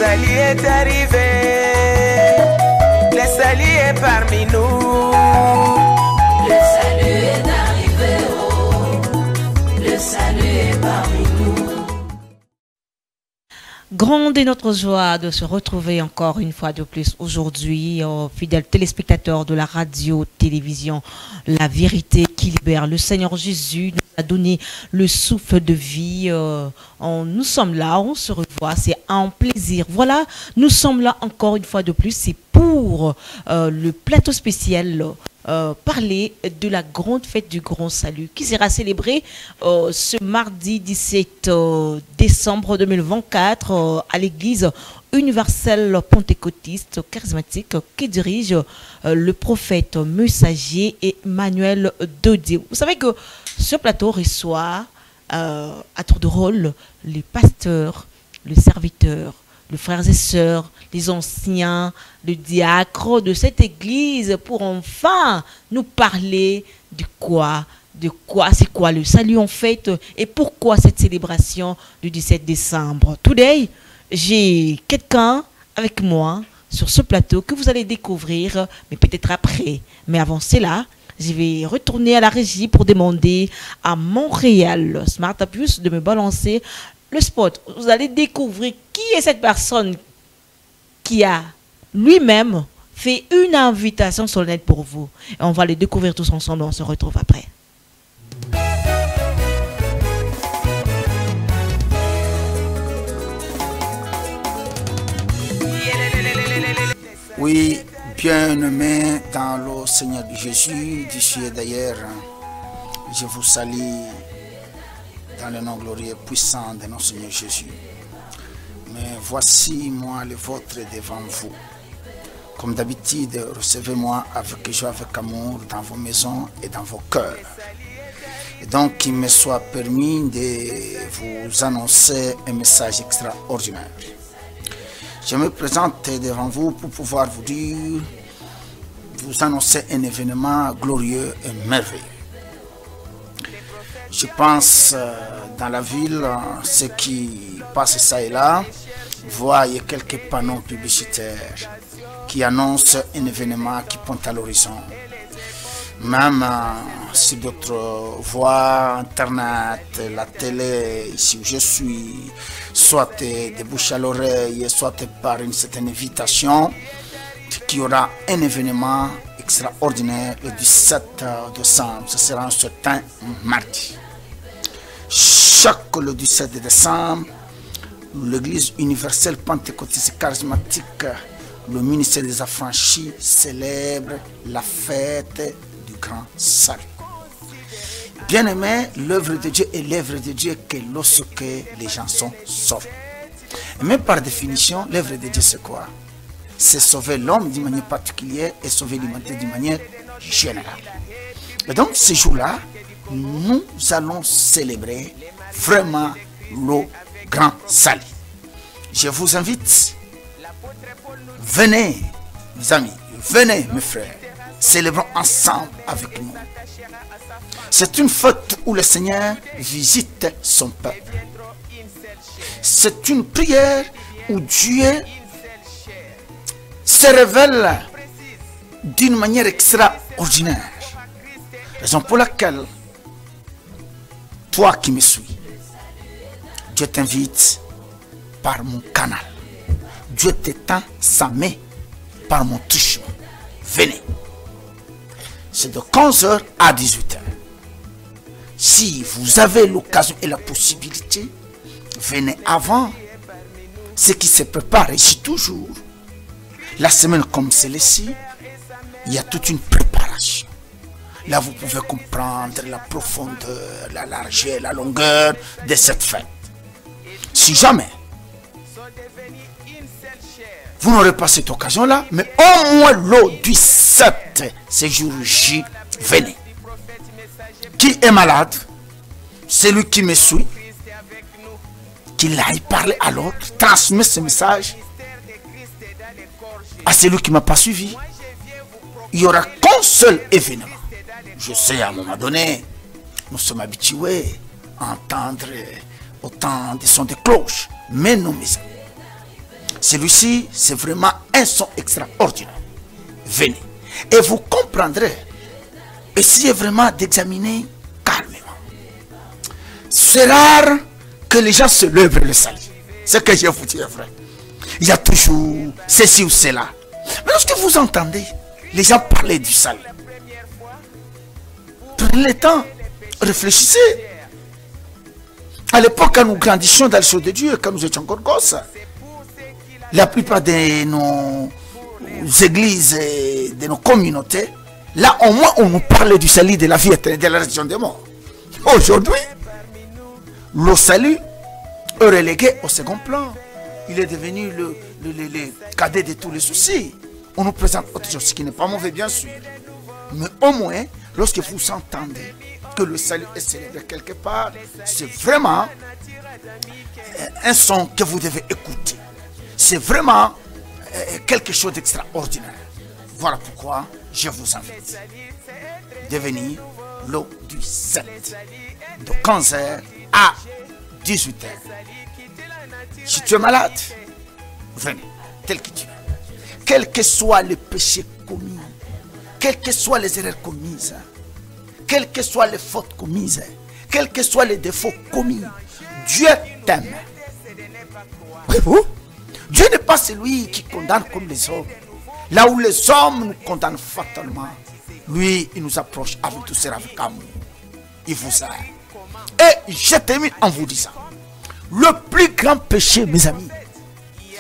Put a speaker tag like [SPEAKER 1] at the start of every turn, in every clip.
[SPEAKER 1] salut est arrivé, le salut est parmi nous.
[SPEAKER 2] Le salut est arrivé, oh, le salut est parmi nous.
[SPEAKER 3] Grande est notre joie de se retrouver encore une fois de plus aujourd'hui, fidèles téléspectateurs de la radio-télévision La Vérité qui libère. Le Seigneur Jésus nous a donné le souffle de vie. Nous sommes là, on se revoit, c'est un plaisir. Voilà, nous sommes là encore une fois de plus. C'est pour le plateau spécial. Parler de la grande fête du Grand Salut qui sera célébrée ce mardi 17 décembre 2024 à l'église universelle pentecôtiste charismatique qui dirige le prophète messager Emmanuel Dodier. Vous savez que ce plateau reçoit à tour de rôle les pasteurs, les serviteurs, les frères et sœurs, les anciens, le diacre de cette église pour enfin nous parler de quoi, c'est quoi le salut en fait et pourquoi cette célébration du 17 décembre. Today, j'ai quelqu'un avec moi sur ce plateau que vous allez découvrir, mais peut-être après. Mais avant cela, je vais retourner à la régie pour demander à Montréal Smart Plus de me balancer le spot. Vous allez découvrir qui est cette personne qui a lui-même fait une invitation solennelle pour vous. Et on va les découvrir tous ensemble. On se retrouve après.
[SPEAKER 4] Oui, bien-aimés dans le Seigneur Jésus, d'ici et d'ailleurs, je vous salue dans le nom glorieux et puissant de notre Seigneur Jésus. Mais voici moi le vôtre devant vous. Comme d'habitude, recevez-moi avec joie, avec amour dans vos maisons et dans vos cœurs. Et donc qu'il me soit permis de vous annoncer un message extraordinaire. Je me présente devant vous pour pouvoir vous dire, vous annoncer un événement glorieux et merveilleux. Je pense dans la ville, ceux qui passent ça et là, voient quelques panneaux publicitaires qui annoncent un événement qui pointe à l'horizon. Même sur d'autres voies, Internet, la télé, ici où je suis, soit de bouche à l'oreille, soit par une certaine invitation, qu'il y aura un événement extraordinaire le 17 décembre. Ce sera un certain mardi. Chaque le 17 décembre, l'Église universelle pentecôtiste charismatique, le ministère des affranchis célèbre la fête du grand salut. Bien-aimé, l'œuvre de Dieu est l'œuvre de Dieu que lorsque les gens sont sauvés. Mais par définition, l'œuvre de Dieu c'est quoi? C'est sauver l'homme d'une manière particulière et sauver l'humanité d'une manière générale. Et donc ce jour-là, nous allons célébrer vraiment le grand salut. Je vous invite, venez mes amis, venez mes frères, célébrons ensemble avec nous. C'est une fête où le Seigneur visite son peuple. C'est une prière où Dieu se révèle d'une manière extraordinaire. Raison pour laquelle, toi qui me suis, Dieu t'invite par mon canal. Dieu t'étend sa main par mon touchement. Venez. C'est de 15h à 18h. Si vous avez l'occasion et la possibilité, venez avant. Ce qui se prépare ici toujours. La semaine comme celle-ci, il y a toute une préparation. Là, vous pouvez comprendre la profondeur, la largeur, la longueur de cette fête. Si jamais vous n'aurez pas cette occasion-là, mais au moins le 17, ce jour J, venez. Qui est malade, celui qui me suit, qu'il aille parler à l'autre, transmet ce message à celui qui ne m'a pas suivi. Il n'y aura qu'un seul événement. Je sais, à un moment donné, nous sommes habitués à entendre autant de sons de cloches. Mais non, mes amis, Celui-ci, c'est vraiment un son extraordinaire. Venez. Et vous comprendrez. Essayez vraiment d'examiner calmement. C'est rare que les gens se lèvent le salut. C'est ce que je vous dis, frère. Il y a toujours ceci ou cela. Mais lorsque vous entendez les gens parler du salut, prenez le temps, réfléchissez. À l'époque, quand nous grandissions dans le chose de Dieu, quand nous étions encore gosses, la plupart de nos églises et de nos communautés, là au moins on nous parlait du salut, de la vie éternelle, de la résurrection des morts. Aujourd'hui, le salut est relégué au second plan. Il est devenu le cadet de tous les soucis. On nous présente autre chose, ce qui n'est pas mauvais bien sûr. Mais au moins, lorsque vous entendez que le salut est célébré quelque part, c'est vraiment un son que vous devez écouter. C'est vraiment quelque chose d'extraordinaire. Voilà pourquoi je vous invite de venir le 17 de 15h à 18h. Si tu es malade, venez, tel que tu es. Quel que soit le péché commis, quelles que soient les erreurs commises, quelles que soient les fautes commises, quels que soient les défauts commis, Dieu t'aime. Voyez-vous? Dieu n'est pas celui qui condamne comme les hommes. Là où les hommes nous condamnent fatalement, lui, il nous approche avec tout ça, avec amour. Il vous aime. Et je termine en vous disant, le plus grand péché, mes amis,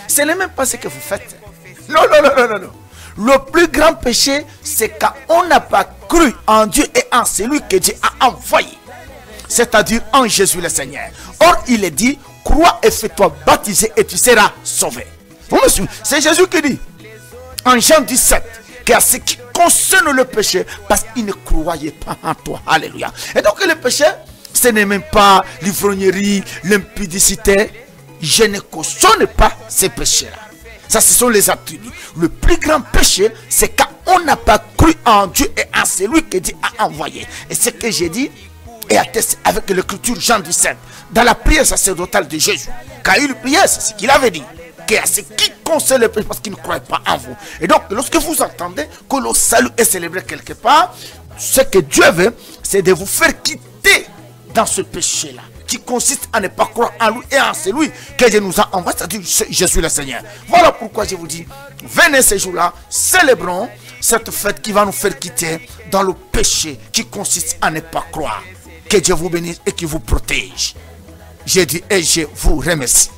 [SPEAKER 4] ce n'est même pas ce que vous faites. Non, non, non, non, non. Le plus grand péché, c'est quand on n'a pas cru en Dieu et en celui que Dieu a envoyé. C'est-à-dire en Jésus le Seigneur. Or, il est dit, crois et fais-toi baptiser et tu seras sauvé. Vous me suivez? C'est Jésus qui dit, en Jean 17, qu'à ce qui concerne le péché, parce qu'il ne croyait pas en toi. Alléluia. Et donc le péché, ce n'est même pas l'ivrognerie, l'impudicité. Je ne cautionne pas ces péchés-là. Ça, ce sont les attributs. Le plus grand péché, c'est quand on n'a pas cru en Dieu et en celui que Dieu a envoyé. Et ce que j'ai dit est attesté avec l'écriture Jean 17. Dans la prière sacerdotale de Jésus, quand il priait, c'est ce qu'il avait dit. À ce qui concerne le péché, parce qu'il ne croit pas en vous. Et donc, lorsque vous entendez que le salut est célébré quelque part, ce que Dieu veut, c'est de vous faire quitter dans ce péché-là, qui consiste à ne pas croire en lui et en celui que Dieu nous a envoyé, c'est-à-dire Jésus le Seigneur. Voilà pourquoi je vous dis, venez ce jour-là, célébrons cette fête qui va nous faire quitter dans le péché qui consiste à ne pas croire. Que Dieu vous bénisse et qu'il vous protège. J'ai dit et je vous remercie.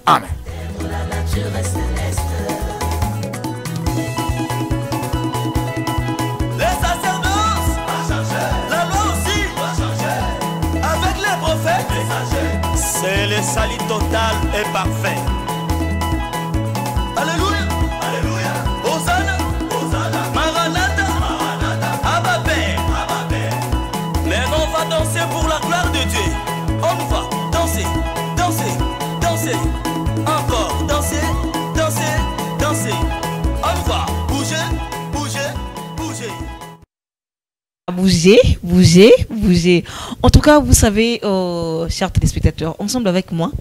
[SPEAKER 4] Amen.
[SPEAKER 5] Les sacerdoces, la loi aussi, avec les prophètes, c'est le salut total et parfait. Alléluia, alléluia, Hosanna, Hosanna, Maranatha, Maranatha, Abba Père, Abba Père. Maintenant on va danser pour la gloire de Dieu. On va danser, danser, danser. Encore, danser, danser, danser. On va bouger, bouger, bouger.
[SPEAKER 3] Bouger, bouger, bouger. En tout cas, vous savez, chers téléspectateurs, ensemble avec moi,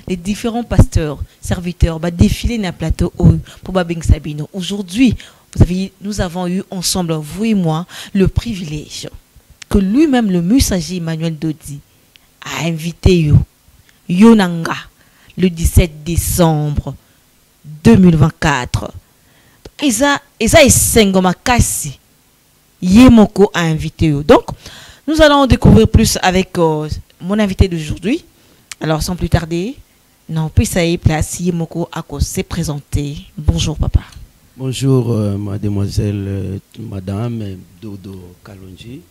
[SPEAKER 3] les différents pasteurs, serviteurs, défiler dans le plateau pour Babing Sabino. Aujourd'hui, nous avons eu ensemble, vous et moi, le privilège que lui-même, le messager Emmanuel Dodi, a invité Yonanga le 17 décembre 2024. Isa est Sengoma Kassi. Yemoko a invité. Donc, nous allons découvrir plus avec mon invité d'aujourd'hui. Alors, sans plus tarder, non, puis ça y est, place Yemoko Ako s'est présenté. Bonjour, papa.
[SPEAKER 6] Bonjour, mademoiselle, madame Dodo Kalonji.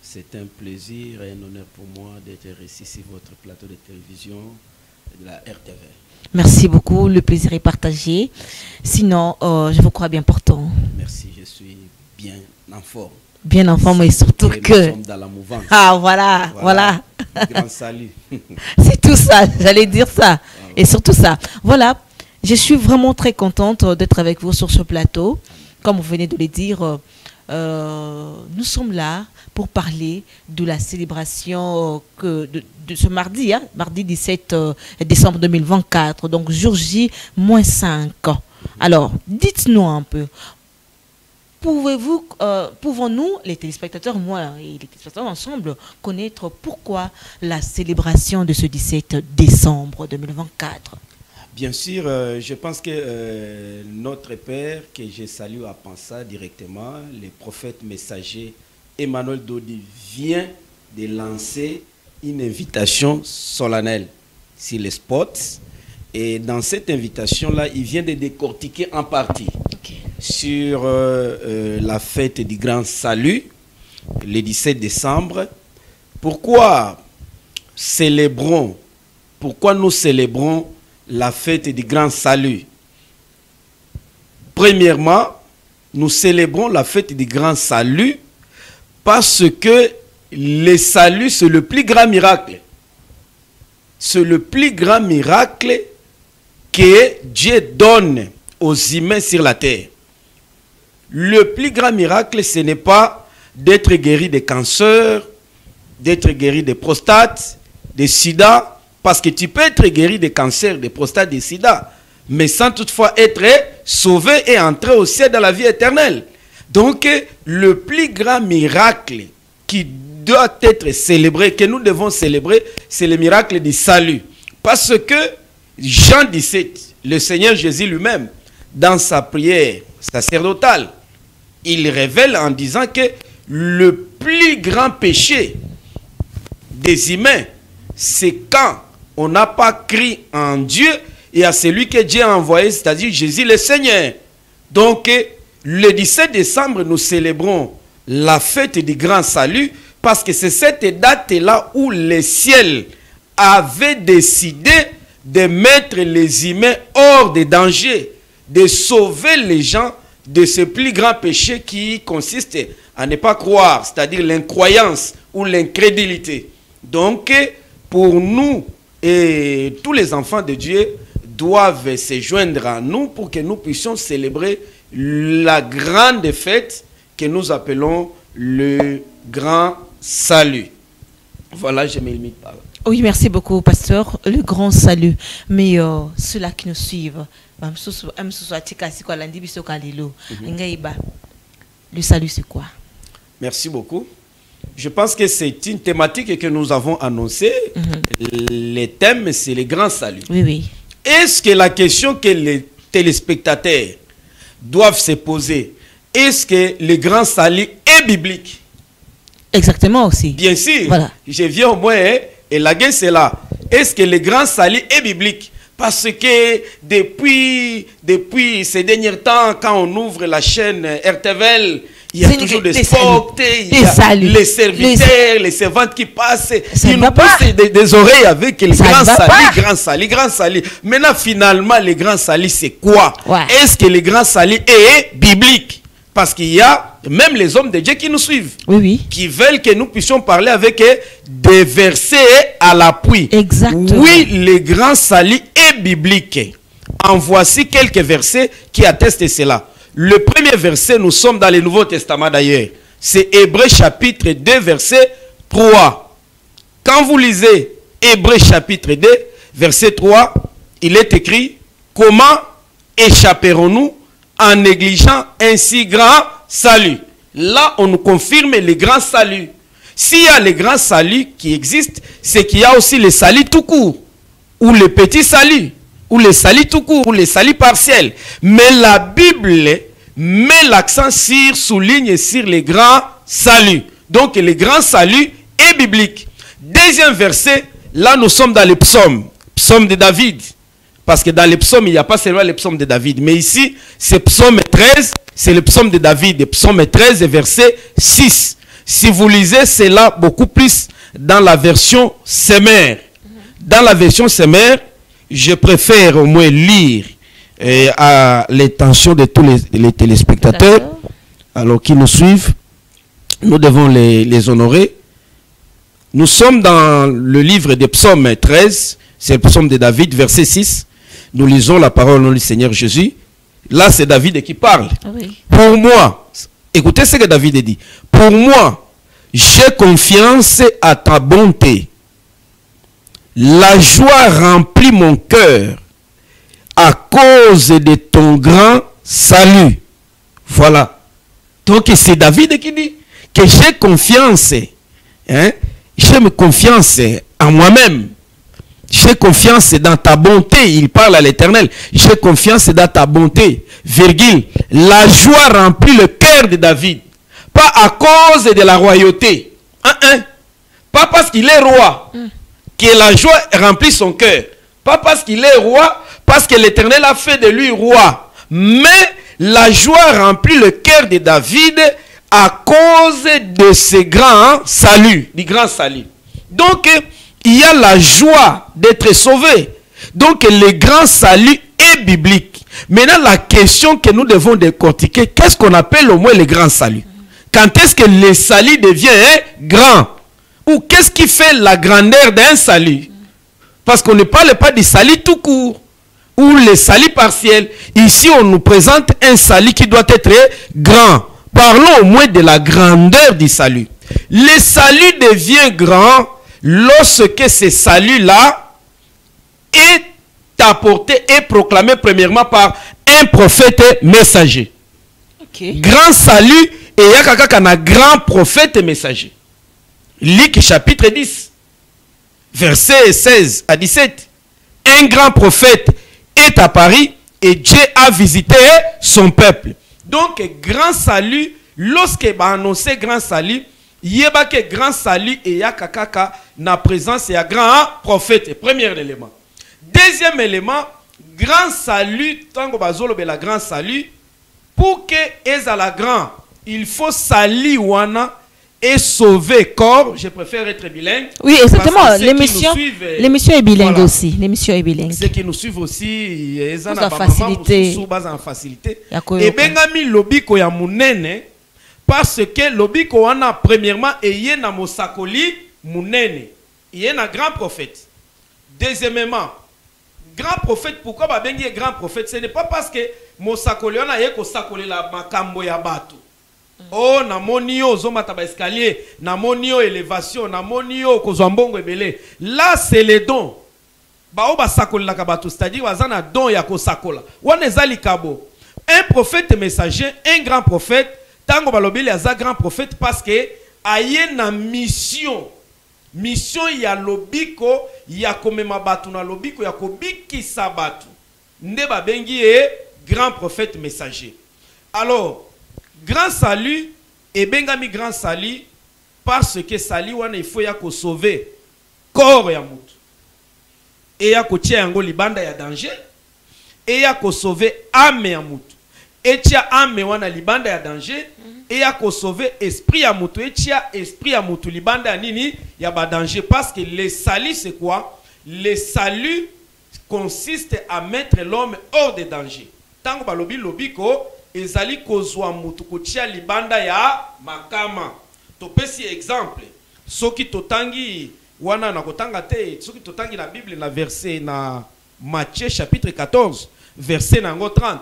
[SPEAKER 6] C'est un plaisir et un honneur pour moi d'être ici sur votre plateau de télévision de la RTV.
[SPEAKER 3] Merci beaucoup, le plaisir est partagé. Sinon, je vous crois bien portant.
[SPEAKER 6] Merci, je suis bien en forme.
[SPEAKER 3] Bien en forme et surtout
[SPEAKER 6] et
[SPEAKER 3] que...
[SPEAKER 6] nous sommes dans la mouvance.
[SPEAKER 3] Ah, voilà.
[SPEAKER 6] Grand salut.
[SPEAKER 3] C'est tout ça, j'allais dire ça. Et surtout ça. Voilà, je suis vraiment très contente d'être avec vous sur ce plateau. Comme vous venez de le dire, nous sommes là pour parler de la célébration de ce mardi, hein, mardi 17 décembre 2024, donc jour J-5. Alors, dites-nous un peu, pouvons-nous, les téléspectateurs, moi et les téléspectateurs ensemble, connaître pourquoi la célébration de ce 17 décembre 2024?
[SPEAKER 6] Bien sûr, je pense que notre Père, que je salue à Pansa directement, le prophète messager Emmanuel Dodi, vient de lancer une invitation solennelle sur les spots. Et dans cette invitation-là, il vient de décortiquer en partie sur la fête du Grand Salut, le 17 décembre. Pourquoi nous célébrons la fête du Grand Salut? Premièrement, nous célébrons la fête du Grand Salut parce que le salut, c'est le plus grand miracle. C'est le plus grand miracle que Dieu donne aux humains sur la terre. Le plus grand miracle, ce n'est pas d'être guéri de cancer, d'être guéri de prostate, de sida, parce que tu peux être guéri de cancer, de prostate, de sida, mais sans toutefois être sauvé et entrer au ciel dans la vie éternelle. Donc, le plus grand miracle qui doit être célébré, que nous devons célébrer, c'est le miracle du salut. Parce que Jean 17, le Seigneur Jésus lui-même, dans sa prière sacerdotale, il révèle en disant que le plus grand péché des humains, c'est quand on n'a pas cru en Dieu et à celui que Dieu a envoyé, c'est-à-dire Jésus le Seigneur. Donc, le 17 décembre, nous célébrons la fête du Grand Salut parce que c'est cette date-là où le ciel avait décidé de mettre les humains hors des dangers, de sauver les gens de ce plus grand péché qui consiste à ne pas croire, c'est-à-dire l'incroyance ou l'incrédulité. Donc, pour nous et tous les enfants de Dieu doivent se joindre à nous pour que nous puissions célébrer la grande fête que nous appelons le Grand Salut. Voilà, je me limite par là.
[SPEAKER 3] Oui, merci beaucoup, pasteur. Le Grand Salut. Mais ceux-là qui nous suivent, le salut, c'est quoi?
[SPEAKER 6] Merci beaucoup. Je pense que c'est une thématique que nous avons annoncée. Le thème, c'est le Grand Salut.
[SPEAKER 3] Oui, oui.
[SPEAKER 6] Est-ce que la question que les téléspectateurs doivent se poser, est-ce que le Grand Salut est biblique?
[SPEAKER 3] Exactement aussi.
[SPEAKER 6] Bien sûr.
[SPEAKER 3] Voilà.
[SPEAKER 6] Je viens au moins, et la guerre c'est là. Est-ce que le Grand Salut est biblique? Parce que depuis ces derniers temps, quand on ouvre la chaîne RTVL, il y a toujours des spots, il y a les serviteurs, les servantes qui passent. Ils nous poussent des oreilles avec le Grand Salut, Grand Salut. Maintenant, finalement, le Grand Salut, c'est quoi? Est-ce que le Grand Salut est biblique? Parce qu'il y a même les hommes de Dieu qui nous suivent, qui veulent que nous puissions parler avec des versets à l'appui.
[SPEAKER 3] Exactement.
[SPEAKER 6] Oui, le Grand Salut est biblique. En voici quelques versets qui attestent cela. Le premier verset, nous sommes dans le Nouveau Testament d'ailleurs. C'est Hébreux chapitre 2, verset 3. Quand vous lisez Hébreux chapitre 2, verset 3, il est écrit: comment échapperons-nous en négligeant un si grand salut? Là, on nous confirme le grand salut. S'il y a le grand salut qui existe, c'est qu'il y a aussi le salut tout court, ou le petit salut, ou le salut tout court, ou le salut partiel. Mais la Bible met l'accent souligne sur le grand salut. Donc, le grand salut est biblique. Deuxième verset, là, nous sommes dans les psaumes, psaume de David. Parce que dans les psaumes, il n'y a pas seulement les psaumes de David. Mais ici, c'est psaume 13, c'est le psaume de David. Psaume 13, verset 6. Si vous lisez cela beaucoup plus dans la version Semeur. Dans la version Semeur, je préfère au moins lire à l'intention de tous les téléspectateurs, alors qui nous suivent. Nous devons les honorer. Nous sommes dans le livre des psaumes 13, c'est le psaume de David, verset 6. Nous lisons la parole du Seigneur Jésus. Là, c'est David qui parle.
[SPEAKER 3] Oui.
[SPEAKER 6] Pour moi, Écoutez ce que David dit. Pour moi, j'ai confiance à ta bonté. La joie remplit mon cœur à cause de ton grand salut. Voilà. Donc c'est David qui dit que j'ai confiance. Hein? J'ai confiance en moi-même. J'ai confiance dans ta bonté. Il parle à l'Éternel. J'ai confiance dans ta bonté. Virgule. La joie remplit le cœur de David. Pas à cause de la royauté. Pas parce qu'il est roi. Que la joie remplit son cœur. Pas parce qu'il est roi. Parce que l'Éternel a fait de lui roi. Mais la joie remplit le cœur de David à cause de ce grand salut. Du grand salut. Donc, il y a la joie d'être sauvé. Donc, le grand salut est biblique. Maintenant, la question que nous devons décortiquer, qu'est-ce qu'on appelle au moins le grand salut? Quand est-ce que le salut devient grand? Ou qu'est-ce qui fait la grandeur d'un salut? Parce qu'on ne parle pas du salut tout court. Ou le salut partiel. Ici, on nous présente un salut qui doit être grand. Parlons au moins de la grandeur du salut. Le salut devient grand lorsque ce salut-là est apporté et proclamé premièrement par un prophète messager.
[SPEAKER 3] Okay.
[SPEAKER 6] Grand salut et il y a un grand prophète messager. Luc chapitre 10, versets 16 à 17. Un grand prophète est à Paris et Dieu a visité son peuple. Donc, grand salut, lorsque va annoncer grand salut, il y a que grand salut et il y a kakaka na présence et grand prophète. Premier élément. Deuxième élément, grand salut, tango bazolo be la grand salut, pour que ezala grand, il faut salir wana et sauver corps. Je préfère être bilingue.
[SPEAKER 3] Oui, exactement. L'émission est bilingue, voilà. Aussi. L'émission est bilingue.
[SPEAKER 6] Ceux qui nous suivent aussi, ils ont
[SPEAKER 3] en
[SPEAKER 6] facilité. Et bengami lobiko ya munene, parce que lobiko wana premièrement eye na mosakoli munene, eye na grand prophète. Deuxièmement, grand prophète, pourquoi ba bengi grand prophète? Ce n'est pas parce que mosakoli wana eye ko sakoli la makambo ya bato. Oh, na monio zomata ba escalier, na monio élévation, na monio kozwambongo ebele. Là c'est les dons. Ba o ba sakola la kabato, c'est-à-dire wazana don ya ko sakola. Wana ezali kabo. Un prophète messager, un grand prophète, tango balobeli aza grand prophète parce que aye na mission. Mission ya lobiko ya komema batu na lobiko ya kobiki sabatu. Nde ba bengi e grand prophète messager. Alors grand salut et bengami grand salut parce que salut wana il faut ya ko sauver corps ya mutu et ya ko tia yango libanda ya danger et ya ko sauver âme ya mutu et tia âme wana libanda ya danger et ya ko sauver esprit ya mutu et tia esprit ya mutu libanda ya nini ya ba danger parce que le salut c'est quoi? Le salut consiste à mettre l'homme hors de danger. Tango balobi lobiko ezali kozwa mutu kotia libanda ya makama. Topesi exemple. Soki totangi wana na kotanga te, soki totangi na Bible na verset na Matthieu chapitre 14, verset nango 30.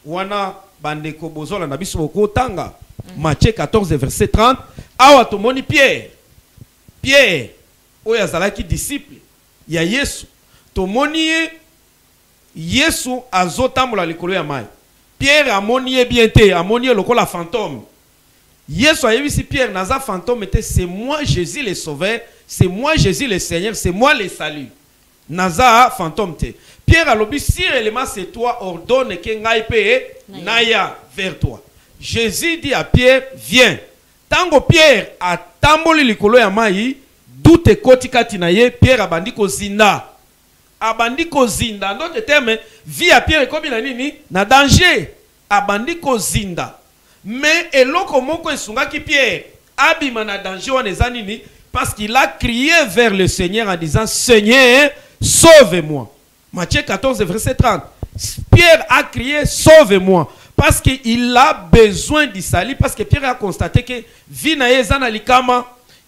[SPEAKER 6] Wana bandeko bozola na biso bokotanga. Matthieu 14 verset 30. Awa tomoni Pierre. Pierre oyo azalaki disciple ya Yesu. Tomoni Yesu azotambola likolo ya mai. Pierre a monié bien te, a monié le la fantôme. Yesu a vu si Pierre n'a pas fantôme était, c'est moi Jésus le sauveur, c'est moi Jésus le Seigneur, c'est moi le salut. Naza fantôme te. Pierre a lobi si réellement c'est toi ordonne que ngai pe naya vers toi. Jésus dit à Pierre viens. Tango Pierre a tamboli likolo ya mai, doute kotikati na ye, Pierre a bandi ko zinda. Abandi kozinda, en d'autres termes, vie à Pierre comme il a nini, na danger. Abandi kozinda. Mais eloko moko esunga ki Pierre, abima na danger wana ezanini, parce qu'il a crié vers le Seigneur en disant Seigneur, sauve-moi. Matthieu 14 verset 30. Pierre a crié sauve-moi parce qu'il a besoin du salut, parce que Pierre a constaté que vie na ezana likama,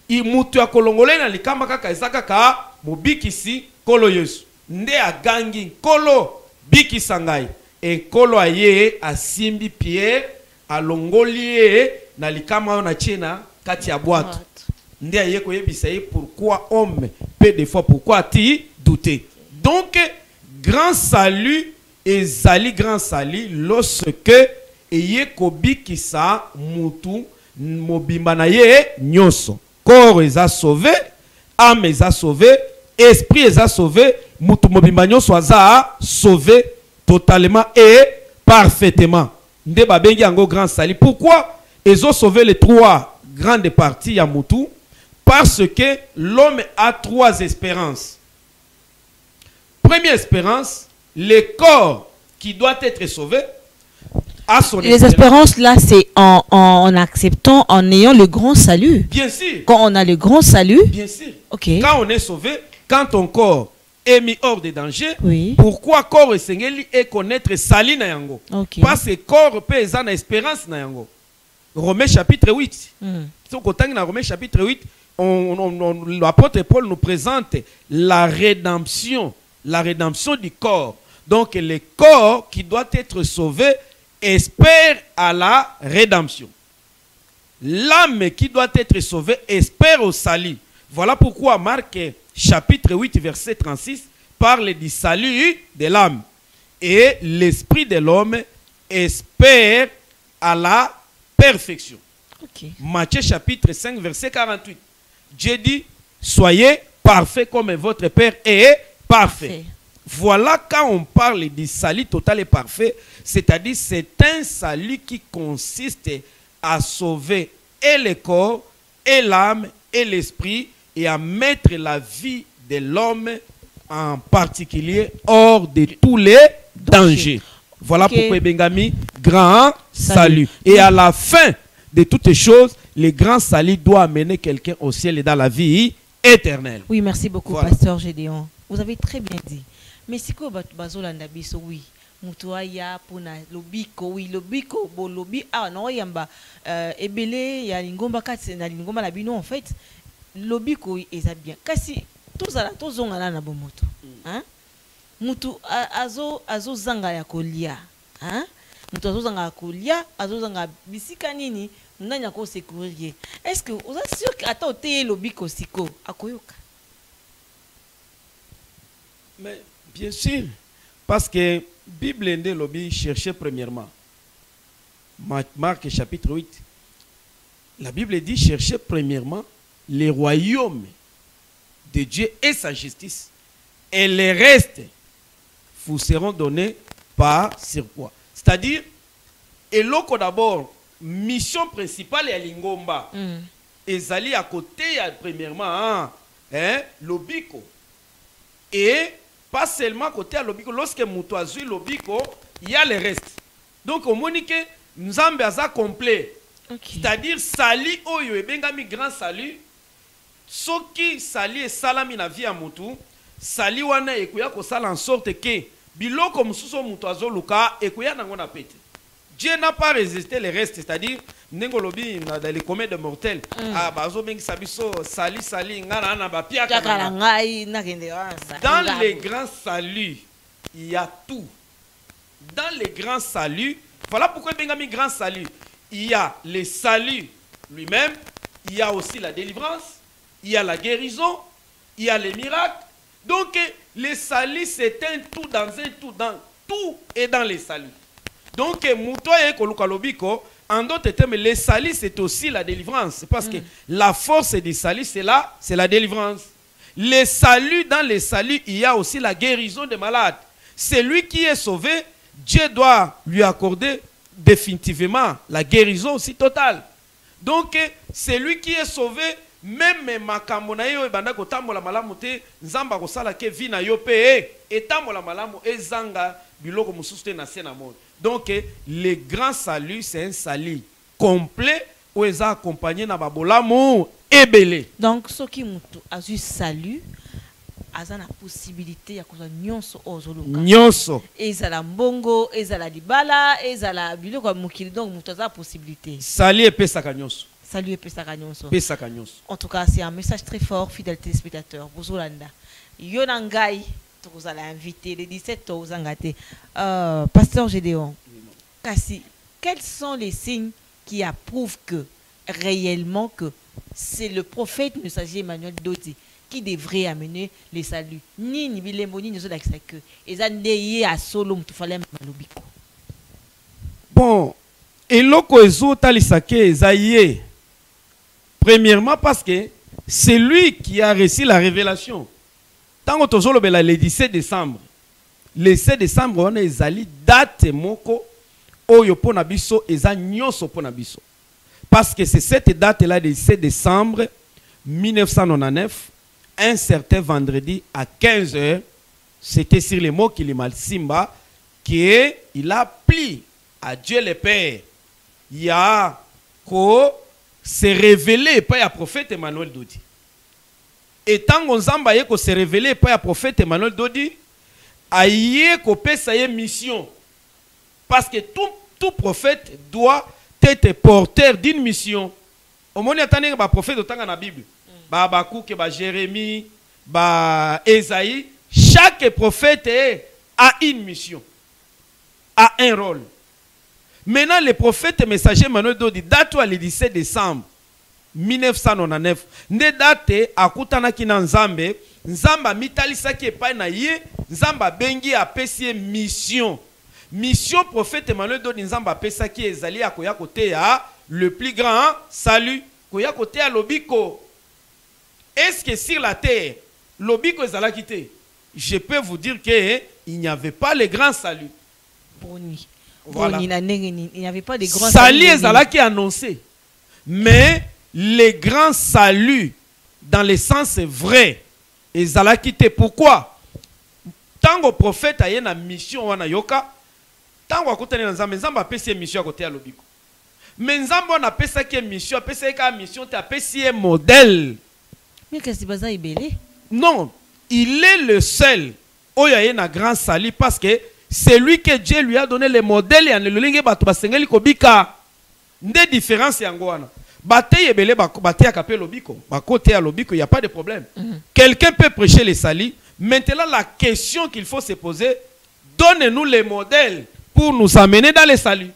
[SPEAKER 6] imutu ya kolongole na likama kaka ezaka ka mobikisi kolo Yesu. Nde agangi kolo biki sangai et kolo aye asimbi Pierre alongolie na likama na chena kati ya boîte. Nde aye koyebisa ye pourquoi homme peut des fois pourquoi ti douter. Donc grand salut ezali grand salut lorsque eye kobikisa mutu mobimba na ye nyonso. Corps eza sauvé, âme eza sauvé, esprit eza sauvé, mutu mobimba nyonso aza sauvé totalement et parfaitement. Nde babengi yango grand salut. Pourquoi ils ont sauvé les trois grandes parties ya mutu? Parce que l'homme a trois espérances. Première espérance, le corps qui doit être sauvé a son
[SPEAKER 3] Les espérances là, c'est en acceptant, en ayant le grand salut.
[SPEAKER 6] Bien sûr.
[SPEAKER 3] Quand on a le grand salut.
[SPEAKER 6] Bien sûr.
[SPEAKER 3] Ok.
[SPEAKER 6] Quand on est sauvé, quand ton corps est mis hors de danger,
[SPEAKER 3] Oui.
[SPEAKER 6] pourquoi corps esengeli et connaître sali na yango?
[SPEAKER 3] Ok.
[SPEAKER 6] Parce que corps peut ezana espérance na yango. Romains chapitre 8. So kotangi na Romains chapitre 8, l'apôtre Paul nous présente la rédemption du corps. Donc le corps qui doit être sauvé espère à la rédemption. L'âme qui doit être sauvée espère au salut. Voilà pourquoi Marc chapitre 8 verset 36 parle du salut de l'âme. Et l'esprit de l'homme espère à la perfection.
[SPEAKER 3] Ok.
[SPEAKER 6] Matthieu chapitre 5 verset 48. Dieu dit, soyez parfaits comme votre Père est parfait. Voilà quand on parle du salut total et parfait, c'est-à-dire c'est un salut qui consiste à sauver et le corps, et l'âme, et l'esprit, et à mettre la vie de l'homme en particulier hors de tous les dangers. Voilà pourquoi Bengami, grand salut. Et à la fin de toutes choses, le grand salut doit amener quelqu'un au ciel et dans la vie éternelle.
[SPEAKER 3] Oui, merci beaucoup,
[SPEAKER 6] Voilà.
[SPEAKER 3] Pasteur Gédéon. Vous avez très bien dit. Mais si vous avez dit, oui, mutuaya pona lobiko, oui, lobiko, bo lobi, ah non, yamba, ebele, ya lingomba kati, na lingomba la bino, en fait, lobiko, est bien. Kasi, tous à la tozongana na bomoto. Hein? Mutu, azo zanga ya kolia. Hein? Mutu azo zanga ya kolia, azo zanga bisika nini, mnanya ko secourir. Est-ce que, vous êtes sûr que, attends, te lobiko siko, akoyoka?
[SPEAKER 6] Mais bien sûr, parce que Bible ende lobby cherchait premièrement. Marc chapitre 8. La Bible dit chercher premièrement le royaume de Dieu et sa justice. Et les restes vous seront donnés par surcroît. C'est-à-dire, et l'autre d'abord, mission principale est à Lingomba. Ezali à côté, premièrement, l'obiko. Et pas seulement côté à l'obiko, lorsque Moutouazou l'obiko, il y a le reste. Donc, au monique, nous avons besoin complet. C'est-à-dire, sali oyo et bengami grand salut. Ce qui sali et salami na vie à Moutou, sali wana et kuya ko sala en sorte que biloko mususo Moutouazou luka et kuya nangona pete. Dieu n'a pas résisté le reste, c'est-à-dire, Nengolobi dans les comètes de mortels. Ah, bazo bengi sabiso sali ngana na ba pia kana. Dans les grands saluts, il y a tout. Dans les grands saluts, voilà pourquoi bengami grand salut. Il y a le salut lui-même, il y a aussi la délivrance, il y a la guérison, il y a les miracles. Donc, le salut, c'est un tout dans un tout, dans tout et dans les saluts. Donc, en d'autres termes, le salut, c'est aussi la délivrance. Parce que la force du salut, c'est la délivrance. Le salut, dans le salut, il y a aussi la guérison des malades. Celui qui est sauvé, Dieu doit lui accorder définitivement la guérison aussi totale. Donc, celui qui est sauvé, même makamona yo ebanda kotambola malamu te nzamba kosala ke vina yo pe etambola malamu ezanga biloko mususu te na se na monde. Donc le grand salut c'est un salut complet où eza accompagné na babolamu ebele.
[SPEAKER 3] Donc ce qui mutu azu salut azana possibilité ya koza nyonso ozoluka.
[SPEAKER 6] Nyonso.
[SPEAKER 3] Ezala mbongo, ezala libala, ezala biloko mukili, donc mutu aza possibilité.
[SPEAKER 6] Salut epesaka nyonso.
[SPEAKER 3] Salut Pesaka Nyonso.
[SPEAKER 6] En
[SPEAKER 3] tout cas, c'est un message très fort, fidèle téléspectateur. Bozolanda. Yonangai, vous allez inviter les 17 ans. Pasteur Gédéon, Kassi, quels sont les signes qui approuve que réellement que c'est le prophète messager Emmanuel Dodi qui devrait amener les saluts. Ni bilembo ni nous d'accès que et ça ndeye à solo mutu fallait malobiko.
[SPEAKER 6] Bon, et loko ezo talisake ezaye. Premièrement parce que c'est lui qui a reçu la révélation. Tant que toujours le 17 décembre. Le 17 décembre on ezali date moko oyo pona biso eza nyonso pona biso. Parce que c'est cette date-là, le 17 décembre 1999, un certain vendredi à 15h, c'était sur les mots qu'il m'a Simba, qu'il a pris à Dieu le Père. Il y a qu'on s'est révélé par le prophète Emmanuel Dodi. Et tant qu'on s'est révélé par le prophète Emmanuel Dodi, il y a une mission. Parce que tout prophète doit être porteur d'une mission. Au moment où il y a un prophète dans la Bible, Habakkuk, Jérémie, Esaïe, chaque prophète a une mission, a un rôle. Maintenant, le prophète messager Emmanuel Dodi, date le 17 décembre 1999, ne date à Kutanaki na Nzambe, Nzamba mitalisaki epai na ye, Nzamba bengi apesi mission. Mission prophète Emmanuel Dodi Nzamba pesaki ezali ya koya kote ya le plus grand salut, koya kote ya lobiko. Est-ce que sur la terre, lobiko ezala kité? Je peux vous dire que il n'y avait pas le grand salut.
[SPEAKER 3] Voilà. Il n'y avait pas de grand
[SPEAKER 6] salut ezala qui annoncé. Mais le grand salut dans le sens vrai ezala kité. Pourquoi? Tant que prophète a une mission wana yoka, tant que Nzambe a fait mission à côté de l'obiko. Mais Nzambe a fait mission, a fait un modèle.
[SPEAKER 3] Mais qu'est-ce que c'est belé?
[SPEAKER 6] Non, il est le seul où il y a un grand salut parce que c'est lui que Dieu lui a donné le modèle et le lingue batu basengeli kobika. Des différences yangoana. Bataille ebele bataille akapé l'obiko. Bakote à l'obiko, il n'y a pas de problème. Quelqu'un peut prêcher le salut. Maintenant la question qu'il faut se poser, donnez-nous les modèles pour nous amener dans le salut.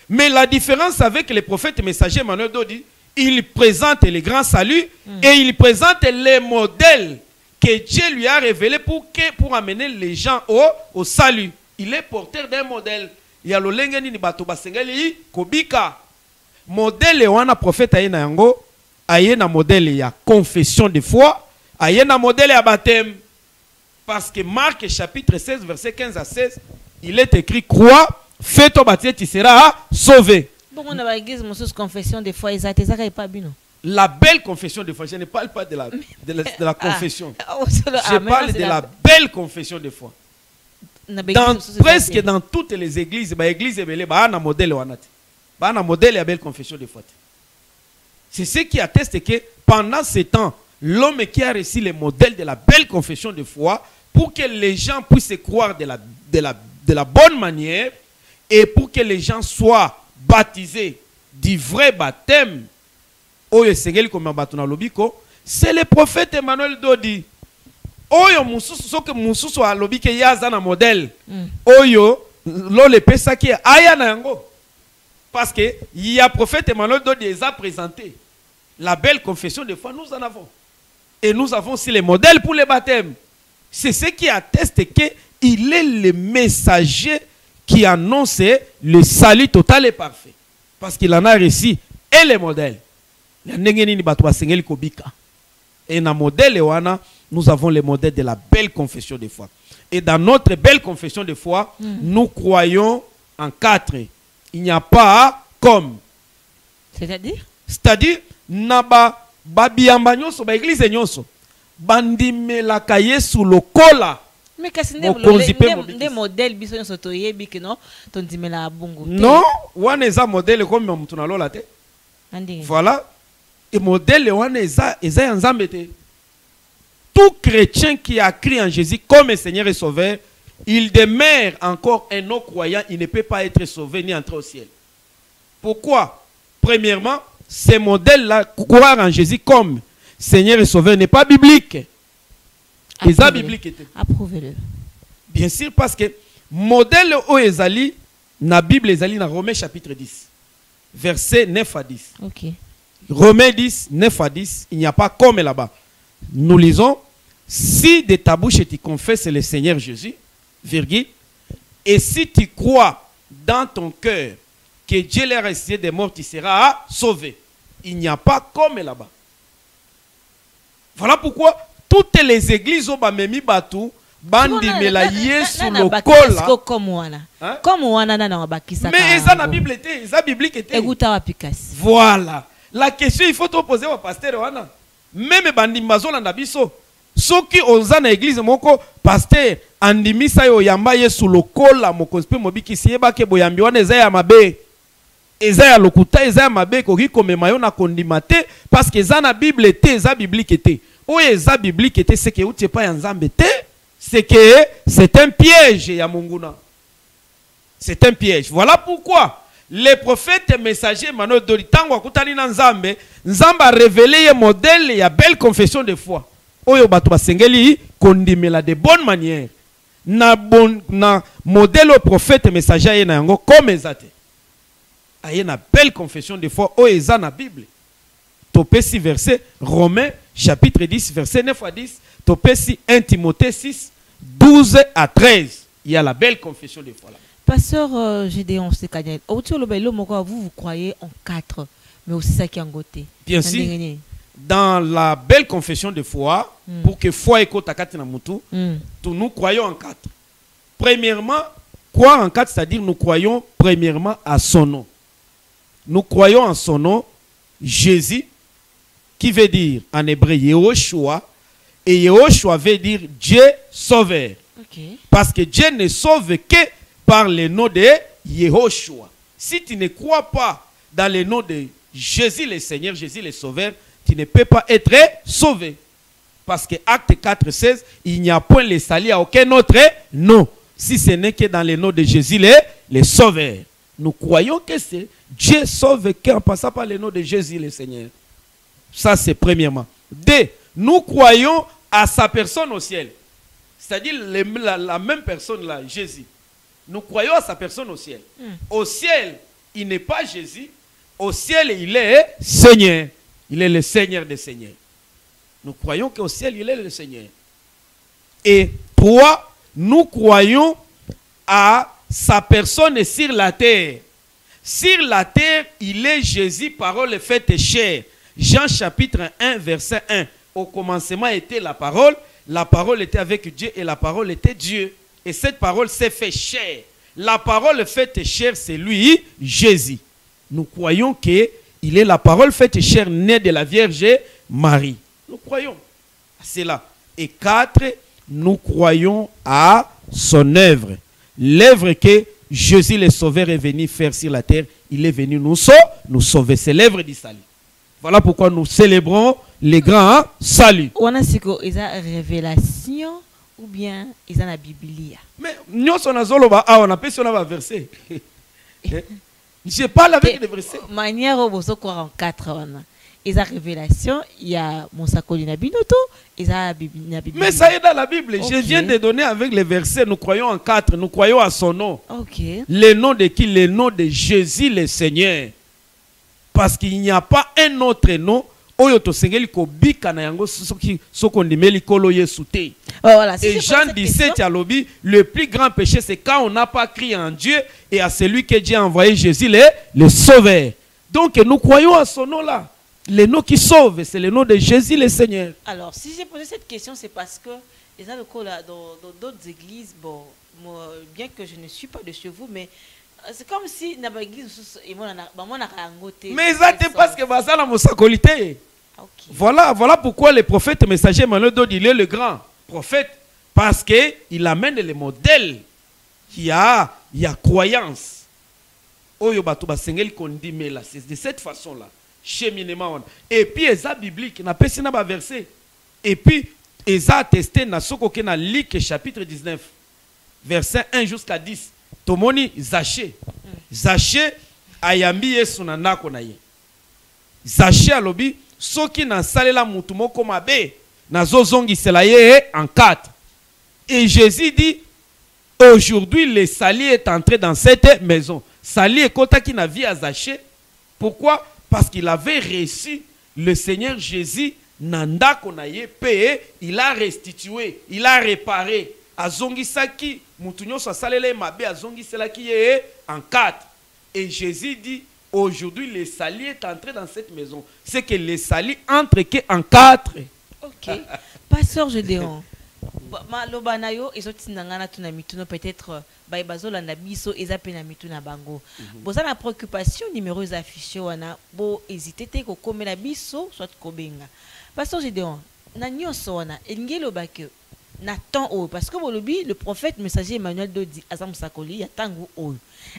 [SPEAKER 6] Mais la différence avec les prophètes messagers Emmanuel Dodi, il présente les grands saluts et il présente les modèles que Dieu lui a révélés pour amener les gens au salut. Il est porteur d'un modèle. Il y a le lengeni ni bato basengeli kobika. Modèle wana prophète ayena yango, ayena modèle ya confession de foi, ayena modèle ya baptême. Parce que Marc chapitre 16 verset 15 à 16, il est écrit crois, fais ton baptême, tu seras sauvé.
[SPEAKER 3] Bon, on a l'église, mon confession des fois, ils ont pas bien.
[SPEAKER 6] La belle confession de foi, je ne parle pas de la confession. Je parle de la belle confession de foi. Presque dans toutes les églises, l'église est belle, un modèle un modèle de belle confession de foi. C'est ce qui atteste que pendant ce temps, l'homme qui a reçu le modèle de la belle confession de foi, pour que les gens puissent croire de la bonne manière et pour que les gens soient baptisés du vrai baptême, c'est le prophète Emmanuel Dodi. Oyo mususu que mususu alobi ke yaza na modèle. Oyo lo le pesa ki aya na yango. Parce que il y a prophète Emmanuel Dodi les a présenté. La belle confession de foi nous en avons. Et nous avons aussi les modèles pour les baptêmes. C'est ce qui atteste qu'il est le messager qui annonce le salut total et parfait. Parce qu'il en a reçu et les modèles. Et dans le modèle, nous avons les modèles de la belle confession de foi. Et dans notre belle confession de foi, nous croyons en 4. Il n'y a pas comme.
[SPEAKER 3] C'est-à-dire?
[SPEAKER 6] C'est-à-dire, naba babiyamba nyonso ba église nyonso bandimelaka Yesu lokola.
[SPEAKER 3] Mais qu'est-ce que des modèles biso nyonso toyebi que non tondimela bungu.
[SPEAKER 6] Non, wana eza modèle comme mutu na lola te. Voilà. Et modèle wana eza ya Nzambe te. Tout chrétien qui a cru en Jésus comme Seigneur et Sauveur, il demeure encore un non-croyant, il ne peut pas être sauvé ni entrer au ciel. Pourquoi? Premièrement, ces modèles-là, croire en Jésus comme Seigneur et Sauveur n'est pas biblique. Les biblique.
[SPEAKER 3] Approuvez-le.
[SPEAKER 6] Bien sûr, parce que modèle o ezali, na Bible ezali na Romains chapitre 10. versets 9 à 10.
[SPEAKER 3] Ok.
[SPEAKER 6] Romains 10, 9 à 10, il n'y a pas comme là-bas. Nous lisons, si de ta bouche tu confesses le Seigneur Jésus, virgule, et si tu crois dans ton cœur que Dieu l'a ressuscité des morts, tu seras sauvé. Il n'y a pas comme là-bas. Voilà pourquoi toutes les églises ont bamemi batu, bandimela Yesu lokola.
[SPEAKER 3] Comme wana na bakisa.
[SPEAKER 6] Mais ça la Bible était, ça biblique était.
[SPEAKER 3] Écoute wapikas.
[SPEAKER 6] Voilà. La question il faut te poser au pasteur wana. Même bandimbazo na biso. Soki oza na église moko pasteur andimisa yo yamba Yesu lokola mokonzi mobiki siyeba ke boyambi wana eza ya mabe. Eza ya lokuta eza ya mabe koki komema yo na kondima te parce que eza na Bible te eza biblique te. Oyo eza biblique te c'est que utie pa ya nzambe te, c'est que c'est un piège ya munguna. C'est un piège. Voilà pourquoi les prophètes et messagers Mano Doli tango akutani na nzambe, nzambe a révélé un modèle et une belle confession de foi. Oyo bato basengeli kondimela de bonne manière. Na modèle au prophète et messager na yango comme ezate. Aye na belle confession de foi oyo eza na Bible. Topesi verset Romains chapitre 10 verset 9 à 10, topesi 1 Timothée 6 12 à 13. Il y a la belle confession de foi là.
[SPEAKER 3] Pasteur Gédéon Sekaniel, vous croyez en 4, mais aussi ça qui est en côté.
[SPEAKER 6] Bien sûr. Dans la belle confession de foi, pour que foi écoute à 4 nous croyons en 4. Premièrement, croire en 4, c'est-à-dire nous croyons premièrement à son nom. Nous croyons en son nom, Jésus, qui veut dire en hébreu Yehoshua, et Yehoshua veut dire Dieu sauveur.
[SPEAKER 3] Okay.
[SPEAKER 6] Parce que Dieu ne sauve que par le nom de Yehoshua. Si tu ne crois pas dans le nom de Jésus le Seigneur, Jésus le Sauveur, tu ne peux pas être sauvé. Parce que Acte 4, 16, il n'y a point le salut à aucun autre nom. Si ce n'est que dans le nom de Jésus le Sauveur. Nous croyons que c'est Dieu sauve qu'en passant par le nom de Jésus le Seigneur. Ça c'est premièrement. Deux, nous croyons à sa personne au ciel. C'est-à-dire la même personne là, Jésus. Nous croyons à sa personne au ciel. Au ciel, il n'est pas Jésus. Au ciel, il est Seigneur. Il est le Seigneur des Seigneurs. Nous croyons qu'au ciel, il est le Seigneur. Et trois, nous croyons à sa personne sur la terre. Sur la terre, il est Jésus, parole faite chair. Jean chapitre 1, verset 1. Au commencement était la parole était avec Dieu et la parole était Dieu. Et cette parole s'est fait chair. La parole faite chair, c'est lui, Jésus. Nous croyons qu'il est la parole faite chair, née de la Vierge Marie. Nous croyons à cela. Et 4, nous croyons à son œuvre. L'œuvre que Jésus le Sauveur est venu faire sur la terre, il est venu nous sauver. C'est l'œuvre du salut. Voilà pourquoi nous célébrons les grands saluts.
[SPEAKER 3] On a révélation ou bien ils ont la Biblia.
[SPEAKER 6] Mais nous sommes on a fait un verset. Je parle avec des versets.
[SPEAKER 3] Manière où vous croire en 4 ils ont révélation, il y a Monsakoli Nabinoto, ils ont la Bible.
[SPEAKER 6] Mais ça est dans la Bible. Okay. Je viens de donner avec les versets. Nous croyons en 4, nous croyons à son nom.
[SPEAKER 3] Okay.
[SPEAKER 6] Le nom de qui? Le nom de Jésus le Seigneur. Parce qu'il n'y a pas un autre nom. Et Jean 17 a lobby, le plus grand péché c'est quand on n'a pas crié en Dieu et à celui que Dieu a envoyé Jésus le Sauveur. Donc nous croyons à son nom là. Le nom qui sauve, c'est le nom de Jésus le Seigneur.
[SPEAKER 3] Alors si j'ai posé cette question, c'est parce que les gens dans d'autres églises, bon, bien que je ne suis pas de chez vous, mais c'est comme si dans l'église
[SPEAKER 6] mais ça c'est parce que ça la mosakolité. Voilà pourquoi le prophète messager Manodo il est le grand prophète parce que il amène les modèles qui a croyance. Oyo batu basengeli kondimela, c'est de cette façon là. Cheminement. Et puis eza biblique na pesi na ba verset. Et puis eza attesté na soko ke na Luc chapitre 19 verset 1 jusqu'à 10. Tomoni Zaché. Zaché ayambi Yesu na ndako na ye. Zaché alobi soki na salela mutu moko mabe nazozongisela ye en 4. Et Jésus dit aujourd'hui le sali est entré dans cette maison. Sali ekotaki na vie à Zaché Pourquoi? Parce qu'il avait reçu le Seigneur Jésus, Nanda Konaye, payé, il a restitué, il a réparé. Azongi Saki, Moutounyo Salele Mabe, Azongi Selaki en 4. Et Jésus dit, aujourd'hui, le salut est entré dans cette maison. C'est que le salut entre en 4.
[SPEAKER 3] Ok. Pasteur Gédéon. Malobanayo, ils ont peut-être Baibazolanda Biso, ils appellent Mituna Bango. Vous avez la préoccupation numéro affichée, vous hésitez à commettre la Biso, soit Kobenga. Pasteur Gédéon, Nanyo Sona, Engelo Bake, Nathan, parce que le prophète messager Emmanuel Dodi, Azam Sakoli, Yatangu O.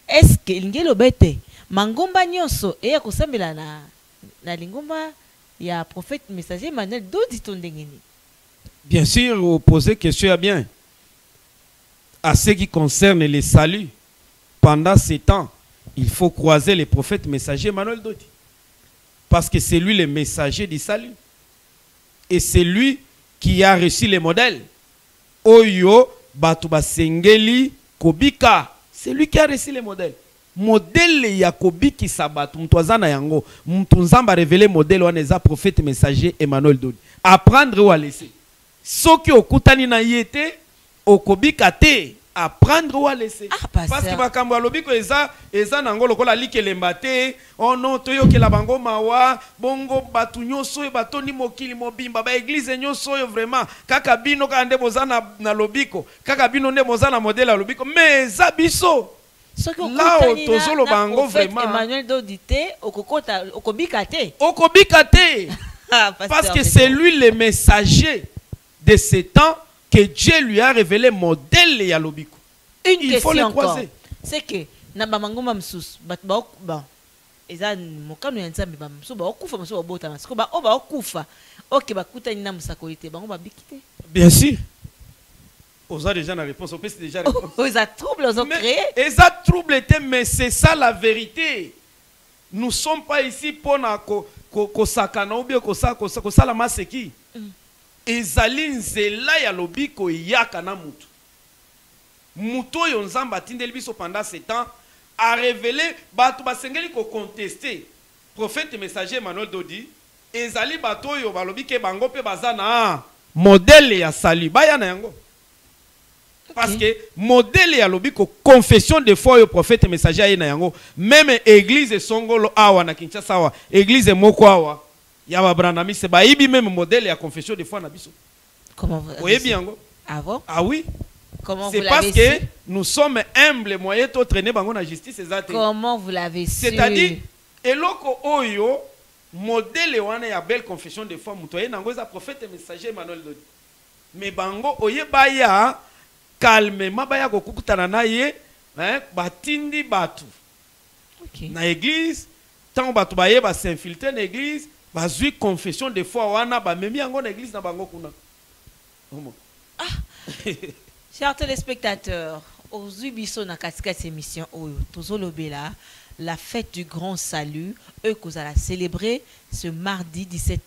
[SPEAKER 3] Est-ce que Engelo Bete, Mangomba Nyoso, et Akosambela na Lingomba, il y a prophète messager Emmanuel Dodi Tondengeni?
[SPEAKER 6] Bien sûr, vous posez question à bien. À ce qui concerne les saluts, pendant ces temps, il faut croiser les prophètes messagers Emmanuel Dodi. Parce que c'est lui le messager du salut. Et c'est lui qui a reçu les modèles. Oyo, Batuba Sengeli, Kobika. C'est lui qui a reçu les modèles. Modèle Yakobi qui sabat, Mtoazana Yango, Mtunzamba révélé modèle Waneza prophète messager Emmanuel Dodi. Apprendre ou à laisser. Soki okutani na yete okobika te apprendre ou à laisser. Parce que bakambo alobiko eza nango lokola likelemba te. Oh non, toyoke la bango mawa bongo batu nyonso e batoni mokili mobimba ba église nyonso yo vraiment kaka bino ka nde bozana na lobiko kaka bino nde bozana modèle ya lobiko mais eza biso. Là tozolo bango vraiment
[SPEAKER 3] Emmanuel Dodi te okokota okobika te.
[SPEAKER 6] Okobika te. Parce que c'est lui le messager de ce temps que Dieu lui a révélé modèle ya lobiko.
[SPEAKER 3] Il faut le croiser. C'est que na bamangoma msusu bon eza mokano ya nzambe ba msusu ba okufa msusu bota masiko ba oba okufa OK bakutani na musakolite bango babikite.
[SPEAKER 6] Bien sûr. Osa déjà la réponse, on peut déjà réponse.
[SPEAKER 3] Osa trouble os créé.
[SPEAKER 6] Eza trouble était mais c'est ça la vérité. Nous sommes pas ici pour na ko sakana ou bien ko sala maseki. Ezali nzela ya lobiko yaka na mutu. Mutu oyo nzamba tindeli biso pendant ce temps a révélé batu basengeli ko contester prophète messager Emmanuel Dodi. Ezali batu oyo balobike bango pe bazana modèle ya sali baya na yango. Parce que modèle ya lobiko confession de foi au prophète messager na yango même église songolo awa na Kinshasa awa église moko awa ya Brandami c'est baibi même modèle ya confession de foi na biso.
[SPEAKER 3] Comment vous
[SPEAKER 6] voyez bien?
[SPEAKER 3] Ah bon?
[SPEAKER 6] Ah oui.
[SPEAKER 3] Comment
[SPEAKER 6] c'est
[SPEAKER 3] vous
[SPEAKER 6] parce
[SPEAKER 3] l'avez
[SPEAKER 6] que
[SPEAKER 3] su?
[SPEAKER 6] nous sommes humbles moyens to traîner bango na justice exacte.
[SPEAKER 3] Comment vous l'avez su?
[SPEAKER 6] C'est-à-dire eloko oyo modèle wana ya belle confession de foi mutoye nango za prophète messager Emmanuel Dodi. Mais bango oyeba ya calmement baya kokukutana na ye batindi batu.
[SPEAKER 3] Okay.
[SPEAKER 6] Na église tant batu baye ba s'infiltrer na église bazui confession de foi wana ba memi yango na église na bango kuna.
[SPEAKER 3] Chers téléspectateurs, aujourd'hui biso na katika émission oyo tozolobela la fête du grand salut eux que vous allez célébrer ce mardi 17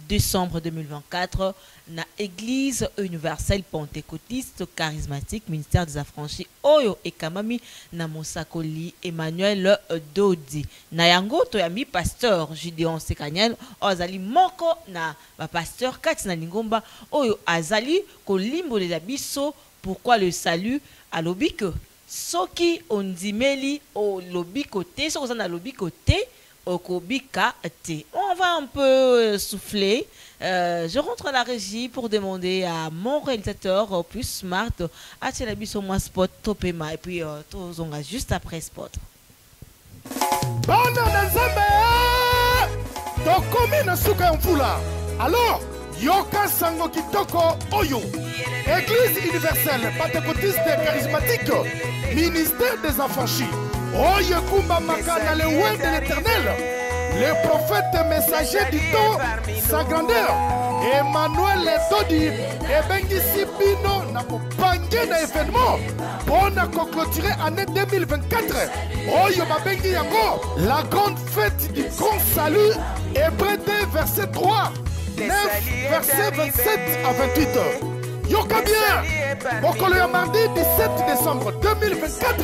[SPEAKER 3] décembre 2024 na église universelle pentecôtiste charismatique ministère des affranchis oyo ekamami na mosakoli Emmanuel Dodi na yango to yami pasteur Gideon Sekaniel azali moko na ba pasteur kati na lingomba oyo azali kolimbolela biso pourquoi le salut alobi que soki ondimeli o lobi côté soki na lobi côté okobika te. On va un peu souffler. Je rentre à la régie pour demander à mon réalisateur plus smart à Tchelabiso moi spot topema et puis tous on va juste après spot.
[SPEAKER 7] Alors yoka sango kitoko oyo Église universelle pentecôtiste charismatique ministère des affranchis oyo kumba makana le ouest de l'Éternel le prophète messager du temps sa grandeur Emmanuel Dodi et bengisi bino na kopange na événement pour na clôturer année 2024 oyo babengi yango la grande fête du grand salut Hébreux 2 verset 3 9 verset 27 à 28 Yoka bien. Mokolo ya mardi 17 décembre 2024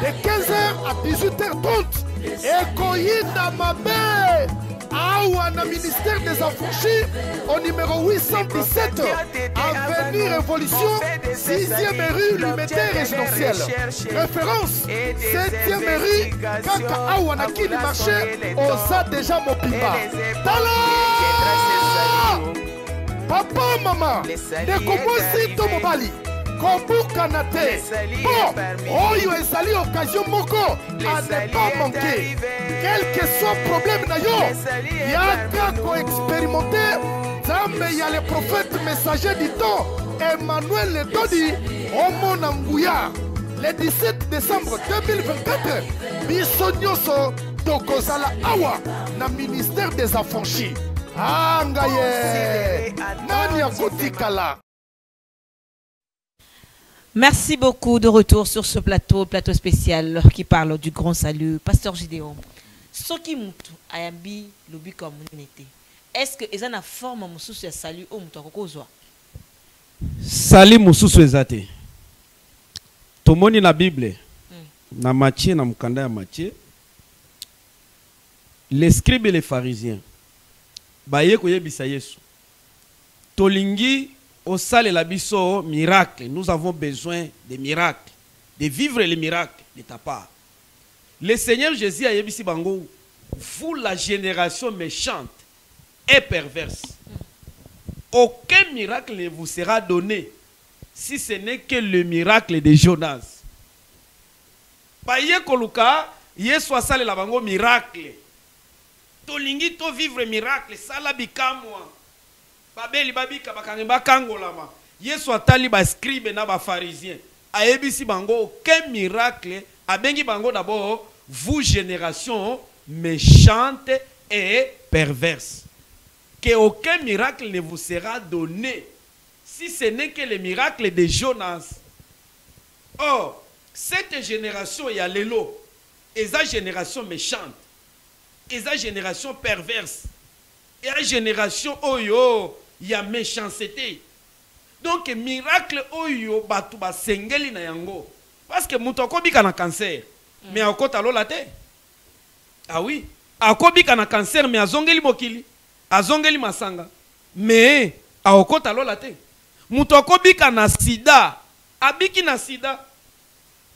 [SPEAKER 7] de 15h à 18h30. Ekoyinda Mabe. Awa na ministère des Affranchis au numéro 817 Avenue Révolution 6e rue Lumité résidentielle. Référence 7e rue Kaka Awa na Kini marché Osa déjà Mopimba. Tala papa mama nekomosi to mobali kobukana te bon oyo ezali occasion moko à ne pas manquer. Quel que soit problème na yo yaka koexpérimenter nzambe ya le prophète messager du temps Emmanuel Ledodi omona nguya le 17 décembre 2024 biso nyonso tokozala awa na ministère des Affranchis. Angaye nani akotikala.
[SPEAKER 3] Merci beaucoup de retour sur ce plateau spécial qui parle du grand salut. Pasteur Gideon, ce qui mutu ayambi lobi comme n'était. Est-ce que ils ont une forme de salut au mutu akokozwa?
[SPEAKER 6] Salut mususu ezate. Tomoni na Bible. Na Matthieu na mukanda ya Matthieu. Les scribes et les pharisiens. Baye koyebisa Yesu. Tolingi au salle la biso miracle. Nous avons besoin de miracles, de vivre les miracles de ta part. Le Seigneur Jésus a yebisi bango, vous la génération méchante et perverse. Aucun miracle ne vous sera donné si ce n'est que le miracle de Jonas. Baye koluka Yesu asale la bango miracle. Tolingi to vivre miracle sala bikamwa. Babeli babika bakangeba kangolama. Yesu atali ba scribe na ba pharisien. Ayebisi bango aucun miracle abengi bango d'abord vous génération méchante et perverse. Que aucun miracle ne vous sera donné si ce n'est que le miracle de Jonas. Or, cette génération y a l'élo. Et sa génération méchante. Et sa génération perverse. Et la génération oyo y a méchanceté. Donc miracle oyo batu ba sengeli na yango. Parce que muto akobika na cancer. Mais akota lola te. Ah oui. Akobika na cancer mais azongeli mokili. Azongeli masanga. Mais akota lola te. Muto akobika na sida. Abiki na sida.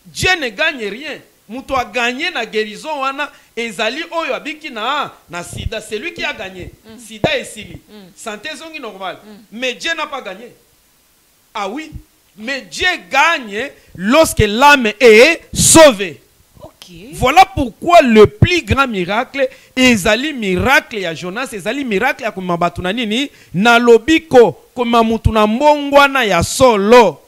[SPEAKER 6] Dieu ne gagne rien. Muto a gagné na guérison wana ezali oyo abiki na sida, c'est lui qui a gagné. Sida et sili. Santé zongi normal. Mais Dieu n'a pas gagné. Ah oui, mais Dieu gagne lorsque l'âme est sauvée.
[SPEAKER 3] Okay.
[SPEAKER 6] Voilà pourquoi le plus grand miracle ezali miracle ya Jonas, ezali miracle ya kumabatu na nini na lobiko kuma mutu na mbongwana ya solo.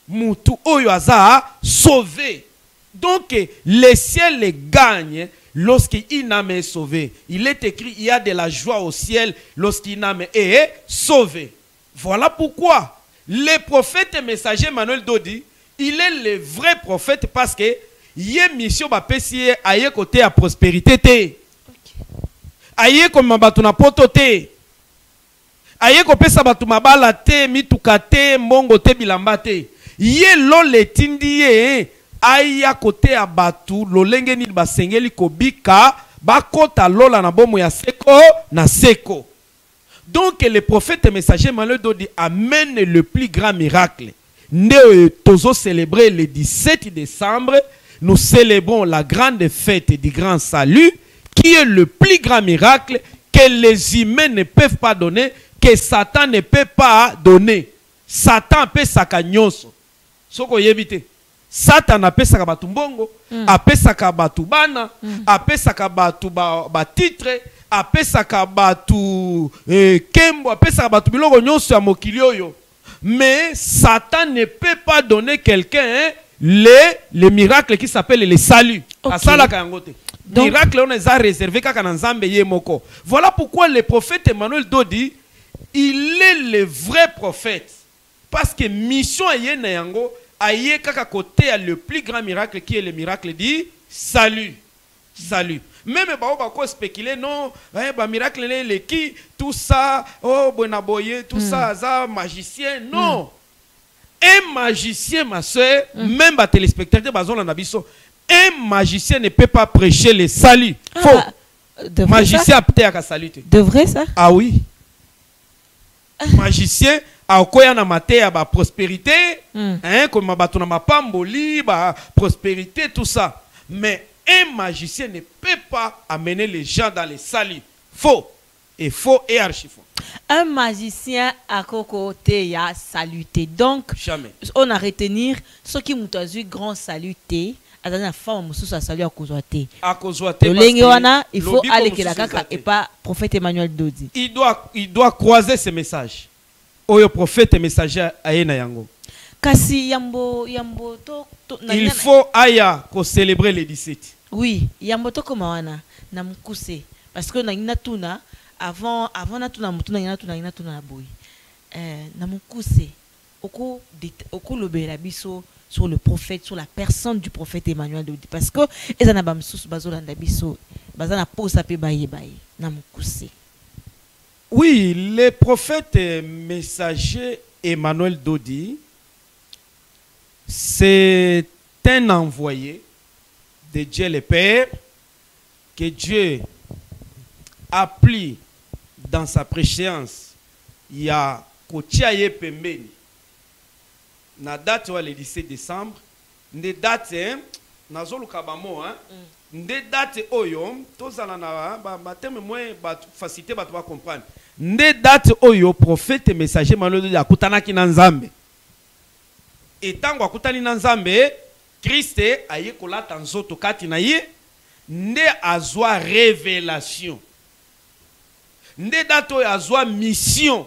[SPEAKER 6] Mutu oyo aza sauvé. Donc, le ciel les gagne lorsqu'une âme est sauvée. Il est écrit, il y a de la joie au ciel lorsqu'une âme est sauvée. Voilà pourquoi le prophète messager Emmanuel Dodi, il est le vrai prophète parce que il est mission bapesi aye côté à prospérité te. Aye comme batu na poto te. Aye ko pesa batu mabala te, mituka te, mbongo te, bilamba te. Ye lo le tindie aya kote ya batu lolenge ni basengeli kobika bakota lola na bomo ya seko na seko. Donc le prophète messager Emmanuel Dodi amène le plus grand miracle. Nous tozo célébrer le 17 décembre, nous célébrons la grande fête du grand salut qui est le plus grand miracle que les humains ne peuvent pas donner, que Satan ne peut pas donner. Satan peut sakanyonso. Soko yebite. Satan apesaka batu mbongo, apesaka batu bana, apesaka batu ba titre, apesaka batu kembo, apesaka batu biloko nyonso ya mokili oyo. Mais Satan ne peut pas donner quelqu'un le miracle qui s'appelle le salut. Asala kayangote. Miracle on est réservé kaka na Nzambe ye moko. Voilà pourquoi le prophète Emmanuel Dodi, il est le vrai prophète. Parce que mission ye na yango aye kaka côté à le plus grand miracle qui est le miracle du salut. Salut. Même ba ko spéculer non, ba miracle le qui tout ça, oh bonaboye, tout ça za magicien non. Un magicien, ma soeur, même les téléspectateurs, un magicien ne peut pas prêcher le salut. Faux. Magicien peut-être à saluer.
[SPEAKER 3] De vrai ça?
[SPEAKER 6] Ah oui. Magicien a quoi na matière ba prospérité, hein, comme ma batona ma pamboli, ba prospérité tout ça. Mais un magicien ne peut pas amener les gens dans le salut. Faux et archi faux.
[SPEAKER 3] Un magicien à côté ya saluté. Donc
[SPEAKER 6] jamais.
[SPEAKER 3] On a retenir ce qui m'a vu grand saluté. La femme mususu salut à Kozwate.
[SPEAKER 6] À Kozwate.
[SPEAKER 3] Il faut aller que la kaka et pas prophète Emmanuel Dodi.
[SPEAKER 6] Il doit croiser ce message. Oyo prophète messager aena yango.
[SPEAKER 3] Kasi yambo to
[SPEAKER 6] il faut aya ko célébrer les 17.
[SPEAKER 3] Oui, yambo to koma wana na mukuse parce que na tuna avant na tuna mutuna na tuna boy. Na mukuse oko lobela biso sur le prophète, sur la personne du prophète Emmanuel Dodi parce que ezana ba msusu bazolanda biso bazana posa pe baye na mukuse.
[SPEAKER 6] Oui, le prophète messager Emmanuel Dodi, c'est un envoyé de Dieu le Père que Dieu a pris dans sa préséance. Il y a Kotiaye Pembeni. Na date le 17 décembre, ne date nazolu kabamo nde date oyo tozala na ba terme moins ba facilité ba comprendre. Nde date oyo prophète messager Emmanuel akutanaki na Nzambe. Etango akutani na Nzambe, Christ aye kolata nzoto kati na ye, nde azwa révélation. Nde date oyo azwa mission.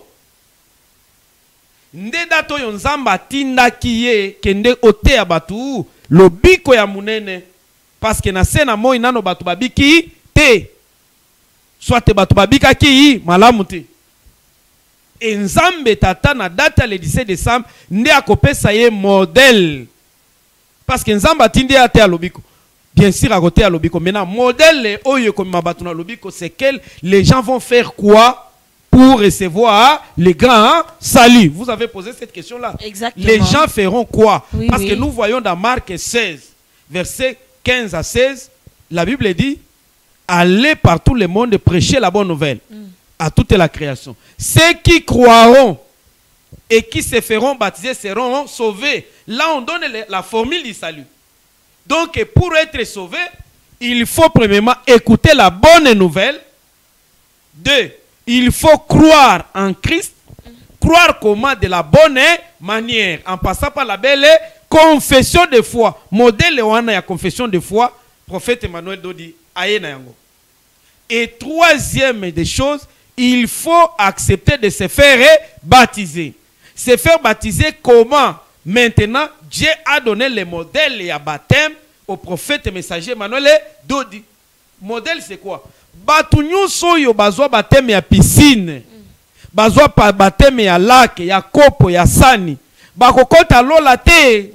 [SPEAKER 6] Nde date oyo Nzambe atindaki ye kende oteya batu lobiko ya munene parce que na sena moi nano batu babiki te. Soit batu babika ki malamu te. Nzambe tata na date le 17 décembre nde akopesa ye modèle parce que Nzambe atindi ate ya lobiko. Bien sûr à côté à lobiko maintenant modèle oyo comme mabatu na lobiko c'est que les gens vont faire quoi pour recevoir les grands salut. Vous avez posé cette question là.
[SPEAKER 3] Exactement.
[SPEAKER 6] Les gens feront quoi?
[SPEAKER 3] Oui,
[SPEAKER 6] parce que nous voyons dans Marc 16 verset 15 à 16 la Bible dit allez par tout le monde prêcher la bonne nouvelle à toute la création. Ceux qui croiront et qui se feront baptiser seront sauvés. Là, on donne la formule du salut. Donc, pour être sauvé, il faut premièrement écouter la bonne nouvelle. 2, il faut croire en Christ. Croire comment? De la bonne manière. En passant par la belle confession de foi. Modèle wana ya confession de foi. Prophète Emmanuel Dodi ayena yango. Et troisième des choses, il faut accepter de se faire baptiser. Se faire baptiser comment? Maintenant, Dieu a donné le modèle et à baptême au prophète messager Emmanuel Dodi. Modèle c'est quoi? Batunyo soyo bazwa baptême ya piscine. Bazwa pa baptême ya lac, ya kopo, ya sani. Bakokota lola te.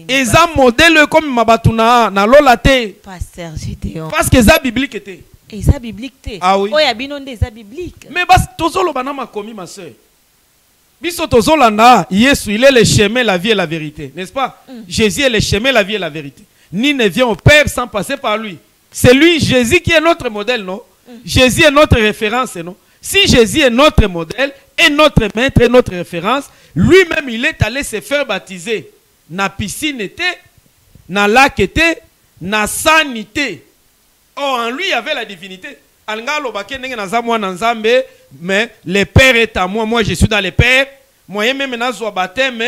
[SPEAKER 6] Eza modèle comme mabatuna na lola te.
[SPEAKER 3] Pasteur Gideon.
[SPEAKER 6] Parce que ça biblique était.
[SPEAKER 3] Et ça biblique te.
[SPEAKER 6] Ah oui.
[SPEAKER 3] Oya binonde ça biblique.
[SPEAKER 6] Mais bas tozolo banama komi ma soeur. Biso tozolanda Yesu il est le chemin, la vie et la vérité, n'est-ce pas? Jésus est le chemin, la vie et la vérité. Ni ne vient au Père sans passer par lui. C'est lui, Jésus, qui est notre modèle, non? Jésus est notre référence, non? Si Jésus est notre modèle, et notre maître, et notre référence, lui-même, il est allé se faire baptiser. Na piscine était, na lac était, na sanité. Oh, en lui, il y avait la divinité. Mais le Père est à moi, moi je suis dans le Père. Moi même dans baptême,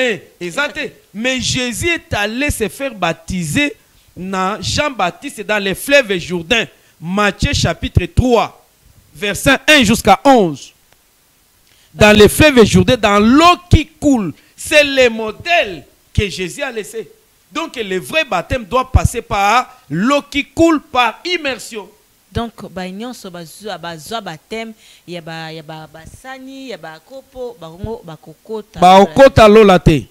[SPEAKER 6] mais Jésus est allé se faire baptiser dans Jean-Baptiste dans le fleuve Jourdain. Matthieu chapitre 3, verset 1 jusqu'à 11. Dans le fleuve Jourdain, dans l'eau qui coule. C'est le modèle que Jésus a laissé. Donc le vrai baptême doit passer par l'eau qui coule par immersion.
[SPEAKER 3] Donc nyonso bazwa baptême ya ba sani ya ba kopo ba kokota
[SPEAKER 6] ba okota lola te.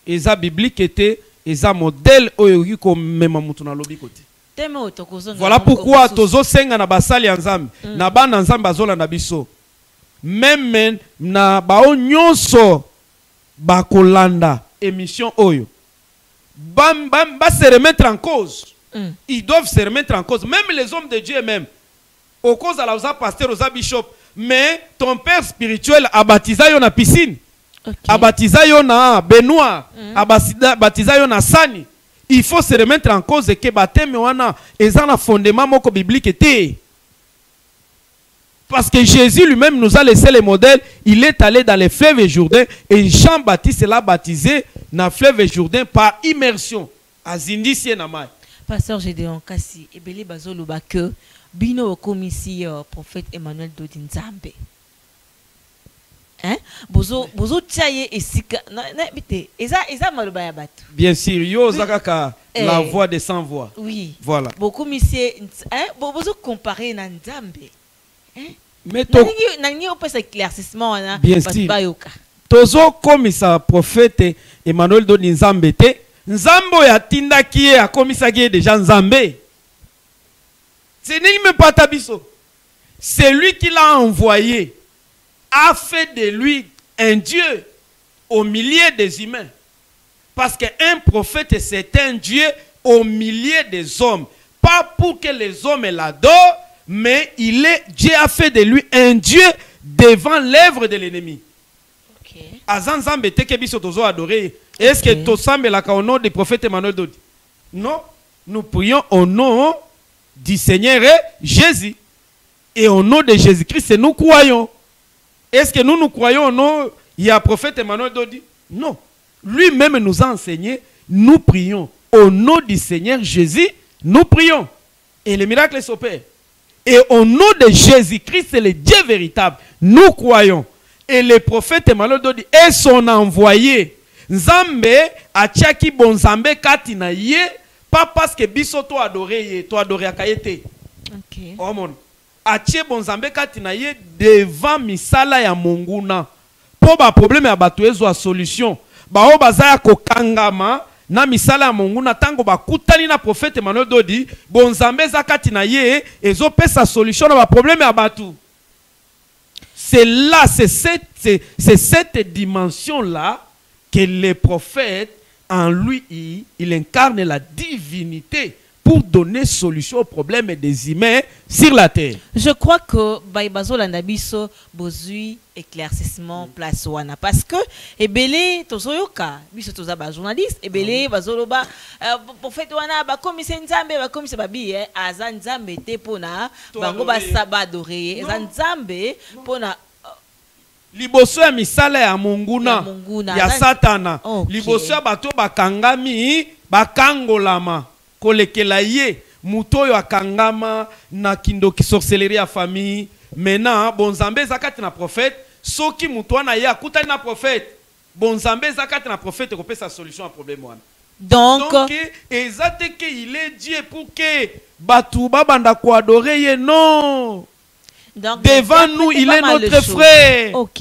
[SPEAKER 6] Eza biblique était eza modèle oyo ko mema mutu na lobi kote. Voilà pourquoi tozo senga na basali ya Nzambe na bana Nzambe bazola na biso. Même na bao nyonso bakolanda émission Oyo. Bam, bam, va se remettre en cause. Ils doivent se remettre en cause. Même les hommes de Dieu même. Au cause à la pasteur, aux bishop. Mais ton père spirituel a baptisé yo na piscine. A baptisé yo na Benoît. A baptisé yo na Sani. Il faut se remettre en cause que baptême wana ezana na fondement moko biblique était. Parce que Jésus lui-même nous a laissé le modèle. Il est allé dans les fleuves Jourdain et Jean-Baptiste l'a baptisé dans le fleuve Jourdain par immersion. Azindisi na mai.
[SPEAKER 3] Pasteur Gédéon Kassi, ebele bazoloba que bino komisi prophète Emmanuel Dodi Nzambe. Hein? Bozo tchaye esika na bité. Eza maloba ya batu.
[SPEAKER 6] Bien sûr, yo zakaka la voix des sans voix.
[SPEAKER 3] Oui.
[SPEAKER 6] Voilà.
[SPEAKER 3] Beaucoup monsieur hein bozo comparer na Nzambe. Hein?
[SPEAKER 6] Mais to
[SPEAKER 3] nani on peut éclaircissement na
[SPEAKER 6] bien sûr.
[SPEAKER 3] Bayoka.
[SPEAKER 6] Tozo komisa prophète Emmanuel Dodi Nzambe te. Nzambo ya tinda kiye a komisa kiye déjà Nzambe. Ce n'est même pas tabiso. C'est lui qui l'a envoyé. A fait de lui un Dieu au milieu des humains. Parce qu'un prophète, c'est un Dieu au milieu des hommes. Pas pour que les hommes l'adorent, mais Dieu a fait de lui un Dieu devant l'œuvre de l'ennemi. Azanzambe teke biso tozo adorer. Est-ce que to semble la au nom du prophète Emmanuel Dodi? Non, nous prions au nom du Seigneur Jésus. Et au nom de Jésus-Christ, nous croyons. Est-ce que nous croyons au nom du prophète Emmanuel Dodi? Non. Lui-même nous a enseigné, nous prions. Au nom du Seigneur Jésus, nous prions. Et les miracles s'opèrent. Et au nom de Jésus-Christ, c'est le Dieu véritable. Nous croyons. Et le prophète Emmanuel Dodi est son envoyé. Nzambe a tchaki bon Nzambe katina ye, pas parce que biso to adoré ye, to adoré akayete.
[SPEAKER 3] OK.
[SPEAKER 6] Oh mon. A tché bon Nzambe katina ye devant misala ya monguna. Po ba problème ya bato ezo a solution. Ba o bazaya ko kangama na misala ya monguna tango ba kutani na prophète Emmanuel Dodi, bon Nzambe za katina ye ezo pesa solution na ba problème ya bato. C'est là, c'est cette dimension-là que le prophète, en lui, il incarne la divinité pour donner solution aux problèmes des humains sur la terre.
[SPEAKER 3] Je crois que Baïbazo Landabiso bozui éclaircissement place wana parce que ebele tozoyoka biso tozaba journaliste ebele bazoloba prophète wana ba commissaire Nzambe ba commissaire babi aza Nzambe te pona bango ba sabadore eza Nzambe pona
[SPEAKER 6] liboso ya misala ya monguna ya satana liboso ya bato bakangami bakangolama kolekela ye muto yo akangama na kindoki sorcellerie ya famille. Maintenant bon Nzambe zakati na prophète soki muto na ye akutani na prophète bon Nzambe zakati na prophète ko pesa solution à problème wana. Donc ezate que il est Dieu pour que batu babanda ko adorer ye non. Donc, devant nous, il est notre frère.
[SPEAKER 3] Ok.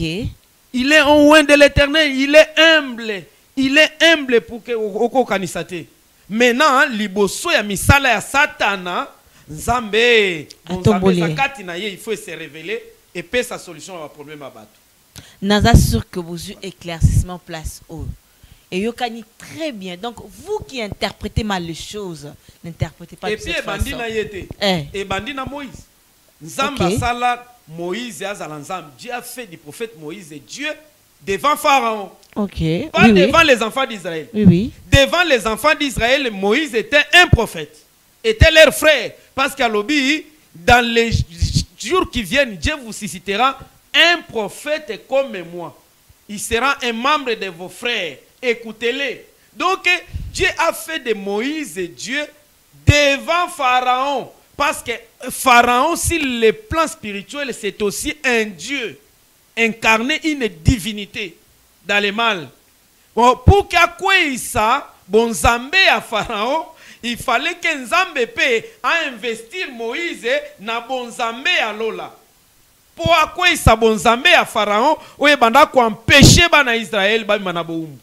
[SPEAKER 6] Il est en loin de l'éternel. Il est humble. Il est humble pour que oko kanisate. Maintenant, liboso ya misala ya satana, Nzambe, zakati na ye, il faut se révéler et payer sa solution à problème à battre.
[SPEAKER 3] Naza sûr que vous avez éclaircissement place haut. Et yokani très bien. Donc vous qui interprétez mal les choses, n'interprétez pas de cette façon.
[SPEAKER 6] Et bandi na Moïse. Nzamba sala Moïse et Azalanzam. Dieu a fait du prophète Moïse et Dieu devant Pharaon.
[SPEAKER 3] Ok.
[SPEAKER 6] Pas devant les enfants d'Israël.
[SPEAKER 3] Oui.
[SPEAKER 6] Devant les enfants d'Israël, Moïse était un prophète. Était leur frère. Parce qu'à l'obéi, dans les jours qui viennent, Dieu vous suscitera un prophète comme moi. Il sera un membre de vos frères. Écoutez-les. Donc, Dieu a fait de Moïse et Dieu devant Pharaon. Parce que Pharaon, sur le plan spirituel, c'est aussi un Dieu. Incarner une divinité dans le mal. Bon, pour qu'il ça, bon Nzambe à Pharaon, il fallait que Nzambe paie à investir Moïse na bon Nzambe à Lola. Pour quoi ça bon Nzambe à Pharaon, ou banda ko empêcher bana Israël ba manaboum.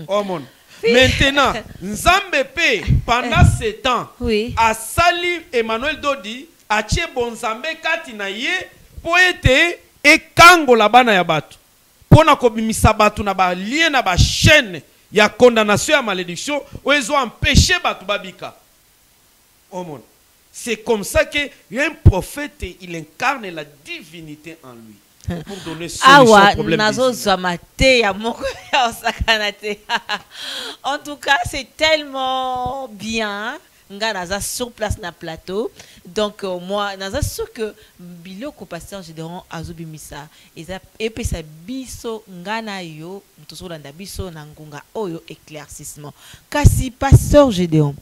[SPEAKER 6] Oh mon. Maintenant, Nzambe paie pendant ce temps, a sali Emmanuel Dodi, a tché bon Nzambe kati na ye, pour être et kango la bana ya batu. Pona ko bimisa batu na ba lien na ba chaîne Il y a condamnation à malédiction. Où ils ont empêché Batubabika. C'est comme ça qu'un prophète, il incarne la divinité en lui. Pour donner solution au problème.
[SPEAKER 3] En tout cas, c'est tellement bien. Naza sur place na plateau. Donc moi naza sûr que biloko pasteur Gédéon azobimisa et puis ça biso ngana yo mtosolanda biso na ngunga oyo éclaircissement. Kasi pasteur Gédéon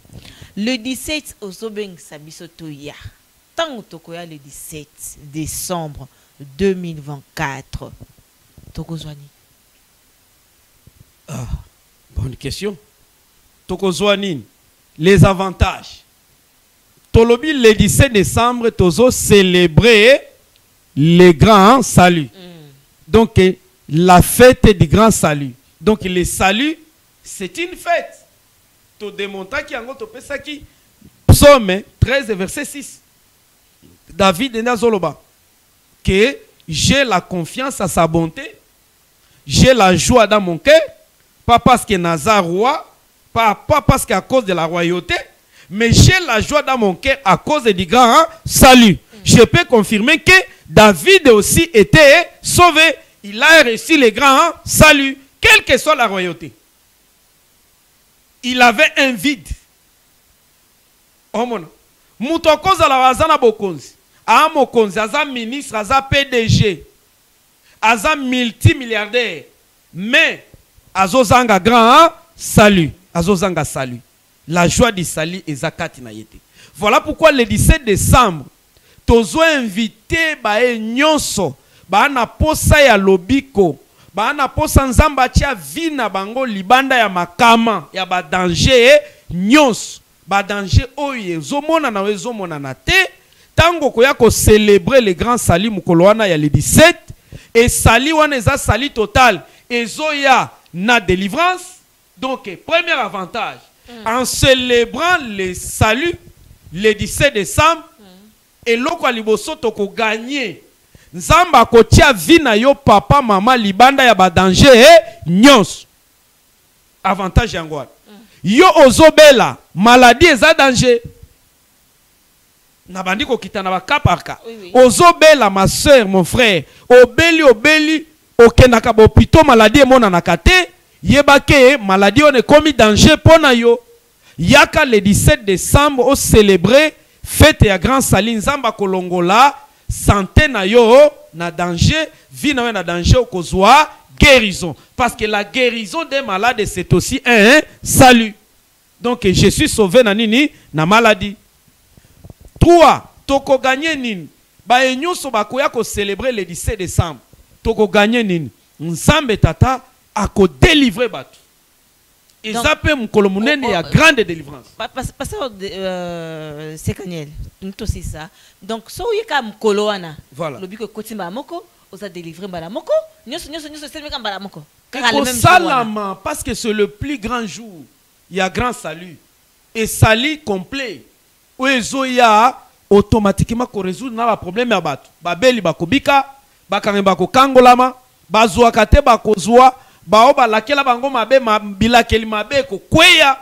[SPEAKER 3] le 17 ozobeng sa biso toya. Tant tokoya le 17 décembre 2024. Tokozwani.
[SPEAKER 6] Ah, bonne question. Tokozwani. Les avantages. Tolobi le 17 décembre, tozo célébrer le grand salut. Donc, la fête du grand salut. Donc, le salut, c'est une fête. To démonta qui ango to pesa qui Psaume 13 verset 6. David et Nazoloba. Que j'ai la confiance à sa bonté. J'ai la joie dans mon cœur. Pas parce que Nazar roi. Pas parce qu'à cause de la royauté, mais j'ai la joie dans mon cœur à cause du grand salut. Je peux confirmer que David aussi était sauvé. Il a reçu le grand salut, quelle que soit la royauté. Il avait un vide. Oh mon Moutokoza la wazana bokonzi. A mokonzi, aza ministre, aza PDG, aza multimilliardaire. Mais azozanga grand salut. Azozanga salut. La joie du salut est zakati na yete. Voilà pourquoi le 17 décembre, tozo invité bae nyonso, ba na posa ya lobiko, ba na posa nzamba tia vina bango libanda ya makama, ya ba danger nyonso, ba danger oye zomona na wezomona na te, tango koya ko célébrer le grand salut mukolo wana ya le 17 et salut wana eza salut total, ezoya na délivrance. Donc, premier avantage, en célébrant le salut, le 17 décembre, et l'oko aliboso toko gagner. Nzamba kotia vina yo papa, maman, libanda ya ba danger, nyons. Avantage yangwa. Yo ozobela, maladie eza danger. Nabandi ko kita na ba ka par ka. Ozobela, ma soeur, mon frère, obeli, okenaka bo pito maladie mona nakate. Yebake maladie on est commis danger pona yo. Yaka le 17 décembre au célébrer fête ya grand salut nzamba kolongola santé na yo na danger vie na yo na danger okozwa guérison parce que la guérison des malades c'est aussi un salut. Donc je suis sauvé na nini na maladie. 3 toko gagner nini ba enyoso bakoya ko célébrer le 17 décembre. Toko gagner nini nzambe tata à ko délivrer batu. Et ça peut m'colomunene ya grande délivrance.
[SPEAKER 3] Parce que c'est Kaniel. Nous aussi ça. Donc so yeka m'koloana.
[SPEAKER 6] Voilà.
[SPEAKER 3] Le biko kotimba moko, osa délivrer bala moko. Nyoso c'est meka bala moko.
[SPEAKER 6] Salama parce que c'est le plus grand jour. Il y a grand salut et salut complet. Oezo ya automatiquement ko résoudre na problème ya batu. Babeli bakobika, bakaneba ko kangolama, bazwa kate bakozwa. Baoba lakela bango mabe bilakeli mabe ko kweya.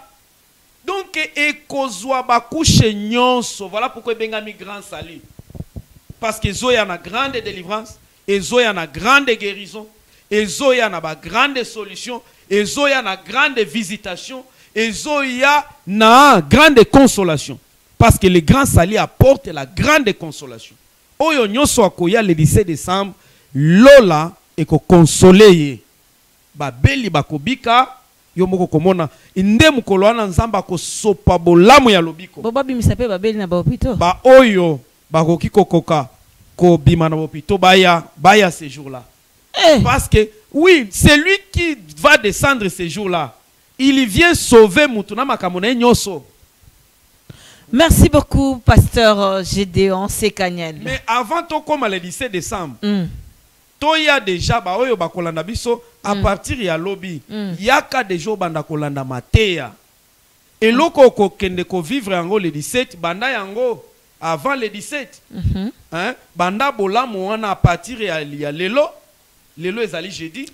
[SPEAKER 6] Donc ekozwa bakouche nyonso. Voilà pourquoi bengami grand salut. Parce que zoya na grande délivrance, et zoya na grande guérison, et zoya na ba grande solution, et zoya na grande visitation, et zoya na grande consolation. Parce que le grand salut apporte la grande consolation. Oyo nyonso akoya le 17 décembre, lola eko consoler. Babeli bakobika yo moko komona inde mukolo wana nzamba ko sopa bolamu ya lobiko
[SPEAKER 3] boba bimisape babeli na bopito
[SPEAKER 6] ba oyo bakoki kokoka ko bima na bopito baya ce jour-là. Parce que oui, c'est lui qui va descendre ce jour-là. Il vient sauver mutuna makamona nyoso.
[SPEAKER 3] Merci beaucoup pasteur Gédéon Sekaniel.
[SPEAKER 6] Mais avant to comme le 17 décembre. Toya déjà ba oyo bakolanda biso à partir ya lobby yaka déjà banda kolanda mateya et loko ko kende ko vivre yango le 17 banda yango avant le 17 hein banda bolamu wana à partir ya lelo ezali jeudi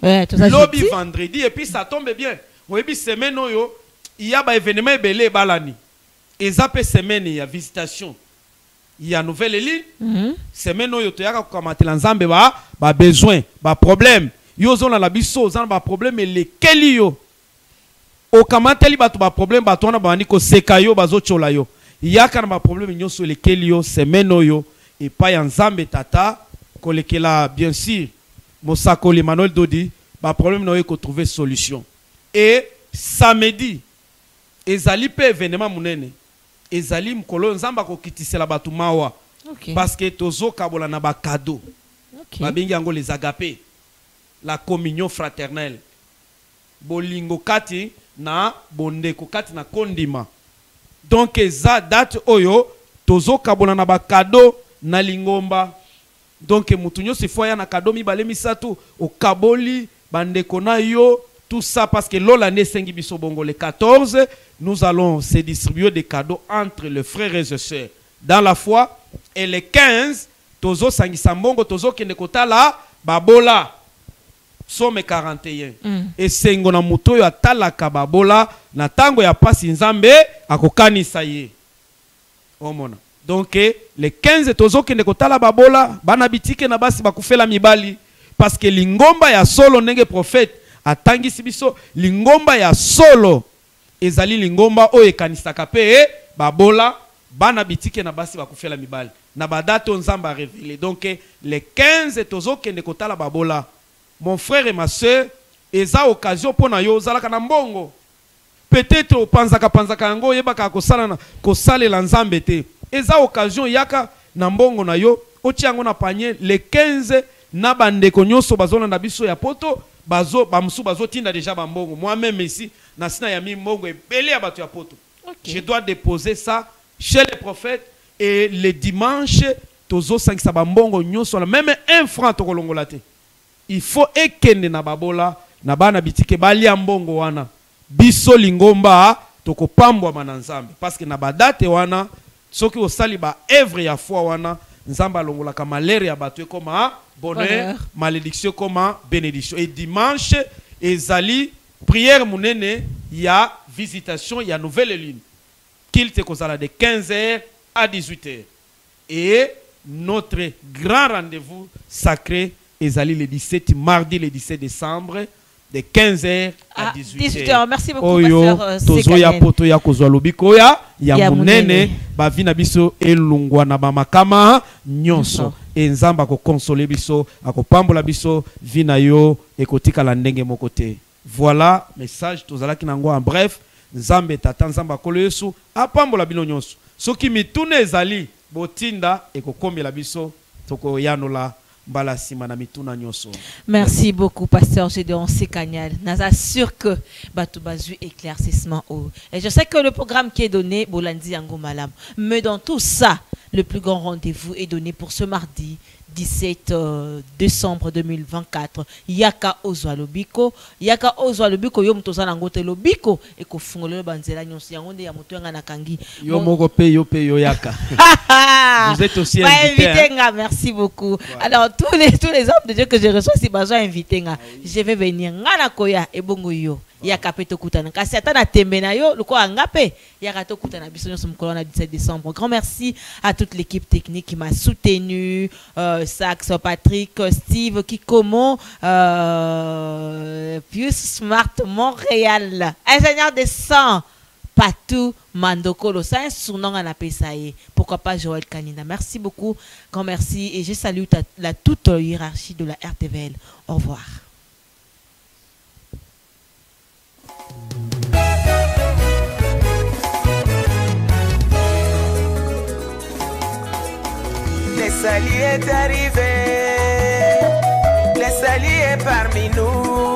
[SPEAKER 6] lobby vendredi et puis ça tombe bien
[SPEAKER 8] oyebi semaine oyo il y a ba événement ebele balani ezape semaine ya visitation ya nouvelle ligne semaine oyo toyaka kokamatela nzambe ba besoin ba problème yo zona la biso zana ba problème lekeli yo okamateli bato ba problème bato wana bani ko seka yo bazochola yo yaka na ba problème nyonso lekeli yo semaine oyo et pas ya nzambe tata kolekela bien sûr mosakoli Manuel Dodi ba problème na yo ko trouver solution et samedi ezali pe événement munene ezali mkolo nzamba ko kitisela batu mawa parce que tozo kabola na ba cadeau ba bengi yango les agapés la communion fraternelle bolingo kati na bondeko kati na kondima donc eza date oyo tozo kabola na ba cadeau na lingomba donc mutu nyonso fo ya na cadeau mibale misatu o kaboli bandeko na yo tout ça parce que lola ne sengi biso bongo le 14 nous allons se distribuer des cadeaux entre les frères et sœurs dans la foi et le 15 tozo sangisa mbongo tozo kende kotala babola Somme 41 et sengo na muto yo atalaka babola na tango ya pasi nzambe akokanisa ye omona donc le 15 tozo kende kotala babola bana bitike na basi bakufela mibali parce que lingomba ya solo ndenge prophète atangisi biso lingomba ya solo ezali lingomba oyo ekanisaka pe babola bana bitike na basi bakufela mibali na badate nzamba révélé donc le 15 tozo kende kotala babola mon frère et ma soeur eza occasion pona yo zalaka na mbongo peut-être panzaka yango yebaka kosalela nzambe te eza occasion yaka na mbongo na yo otiango na panier le 15 na bandeko nyonso bazolanda biso ya poto bamusu bazotinda déjà bambongo moi-même ici na sina ya mi mbongo ebele ya bato ya poto je dois déposer ça chez les prophètes et le dimanche tozo sangisa bambongo nyonso même 1 franc tokolongola te il faut ekende na babola na bana bitike balia mbongo wana biso lingomba tokopambwa mananzambe parce que na badate wana soki osali ba œuvre ya foi wana nzamba longola ka malheur ya bato comme bonheur malédiction comme bénédiction et dimanche ezali prière munene ya visitation ya nouvelle lune kilte kozala de 15h à 18h et notre grand rendez-vous sacré ezali le 17 mardi le 17 décembre de 15h à 18h.
[SPEAKER 3] Merci beaucoup pasteur
[SPEAKER 8] tozo ya poto ya kozwa lobiko ya munene ba vina biso elungwa na ba makama nyonso enzamba ko consoler biso akopambola biso vina yo ekotika la ndenge moko te. Voilà message tozalaki nango en bref nzambe tata nzamba kolo yesu apambola bino nyonso soki mitune ezali botinda ekokomela biso toko yanola.
[SPEAKER 3] Merci beaucoup, pasteur Gédéon Sekanyal. Nous assure que Batoubazu éclaircissement. Et je sais que le programme qui est donné, Bolandi Ango Malam, mais dans tout ça, le plus grand rendez-vous est donné pour ce mardi 17 décembre 2024. Yaka Ozwalobiko, Yaka Ozwalobiko, Yom Tozan Angote Lobiko, et qu'au fond le banzela nyonsi yangonde ya moto ngana kangi.
[SPEAKER 8] Yo moko pe yo yaka. Vous êtes aussi invité. Hein?
[SPEAKER 3] Merci beaucoup. Ouais. Alors tous les hommes de Dieu que je reçois, si besoin invité nga, je vais venir ngana koya et bongo yo. Yaka peto kutana. Kasi atana tembe na yo, luko angape. Yaka to kutana biso nyonso mukolo na 17 décembre. Grand merci à toute l'équipe technique qui m'a soutenu, Sax, Patrick, Steve, Kikomo, Pius Smart Montréal, ingénieur de sang, Patou Mandokolo, c'est un surnom à la PSAE. Pourquoi pas Joël Kanina. Merci beaucoup, grand merci et je salue la toute hiérarchie de la RTVL. Au revoir.
[SPEAKER 1] Le salut est arrivé, le salut est parmi nous.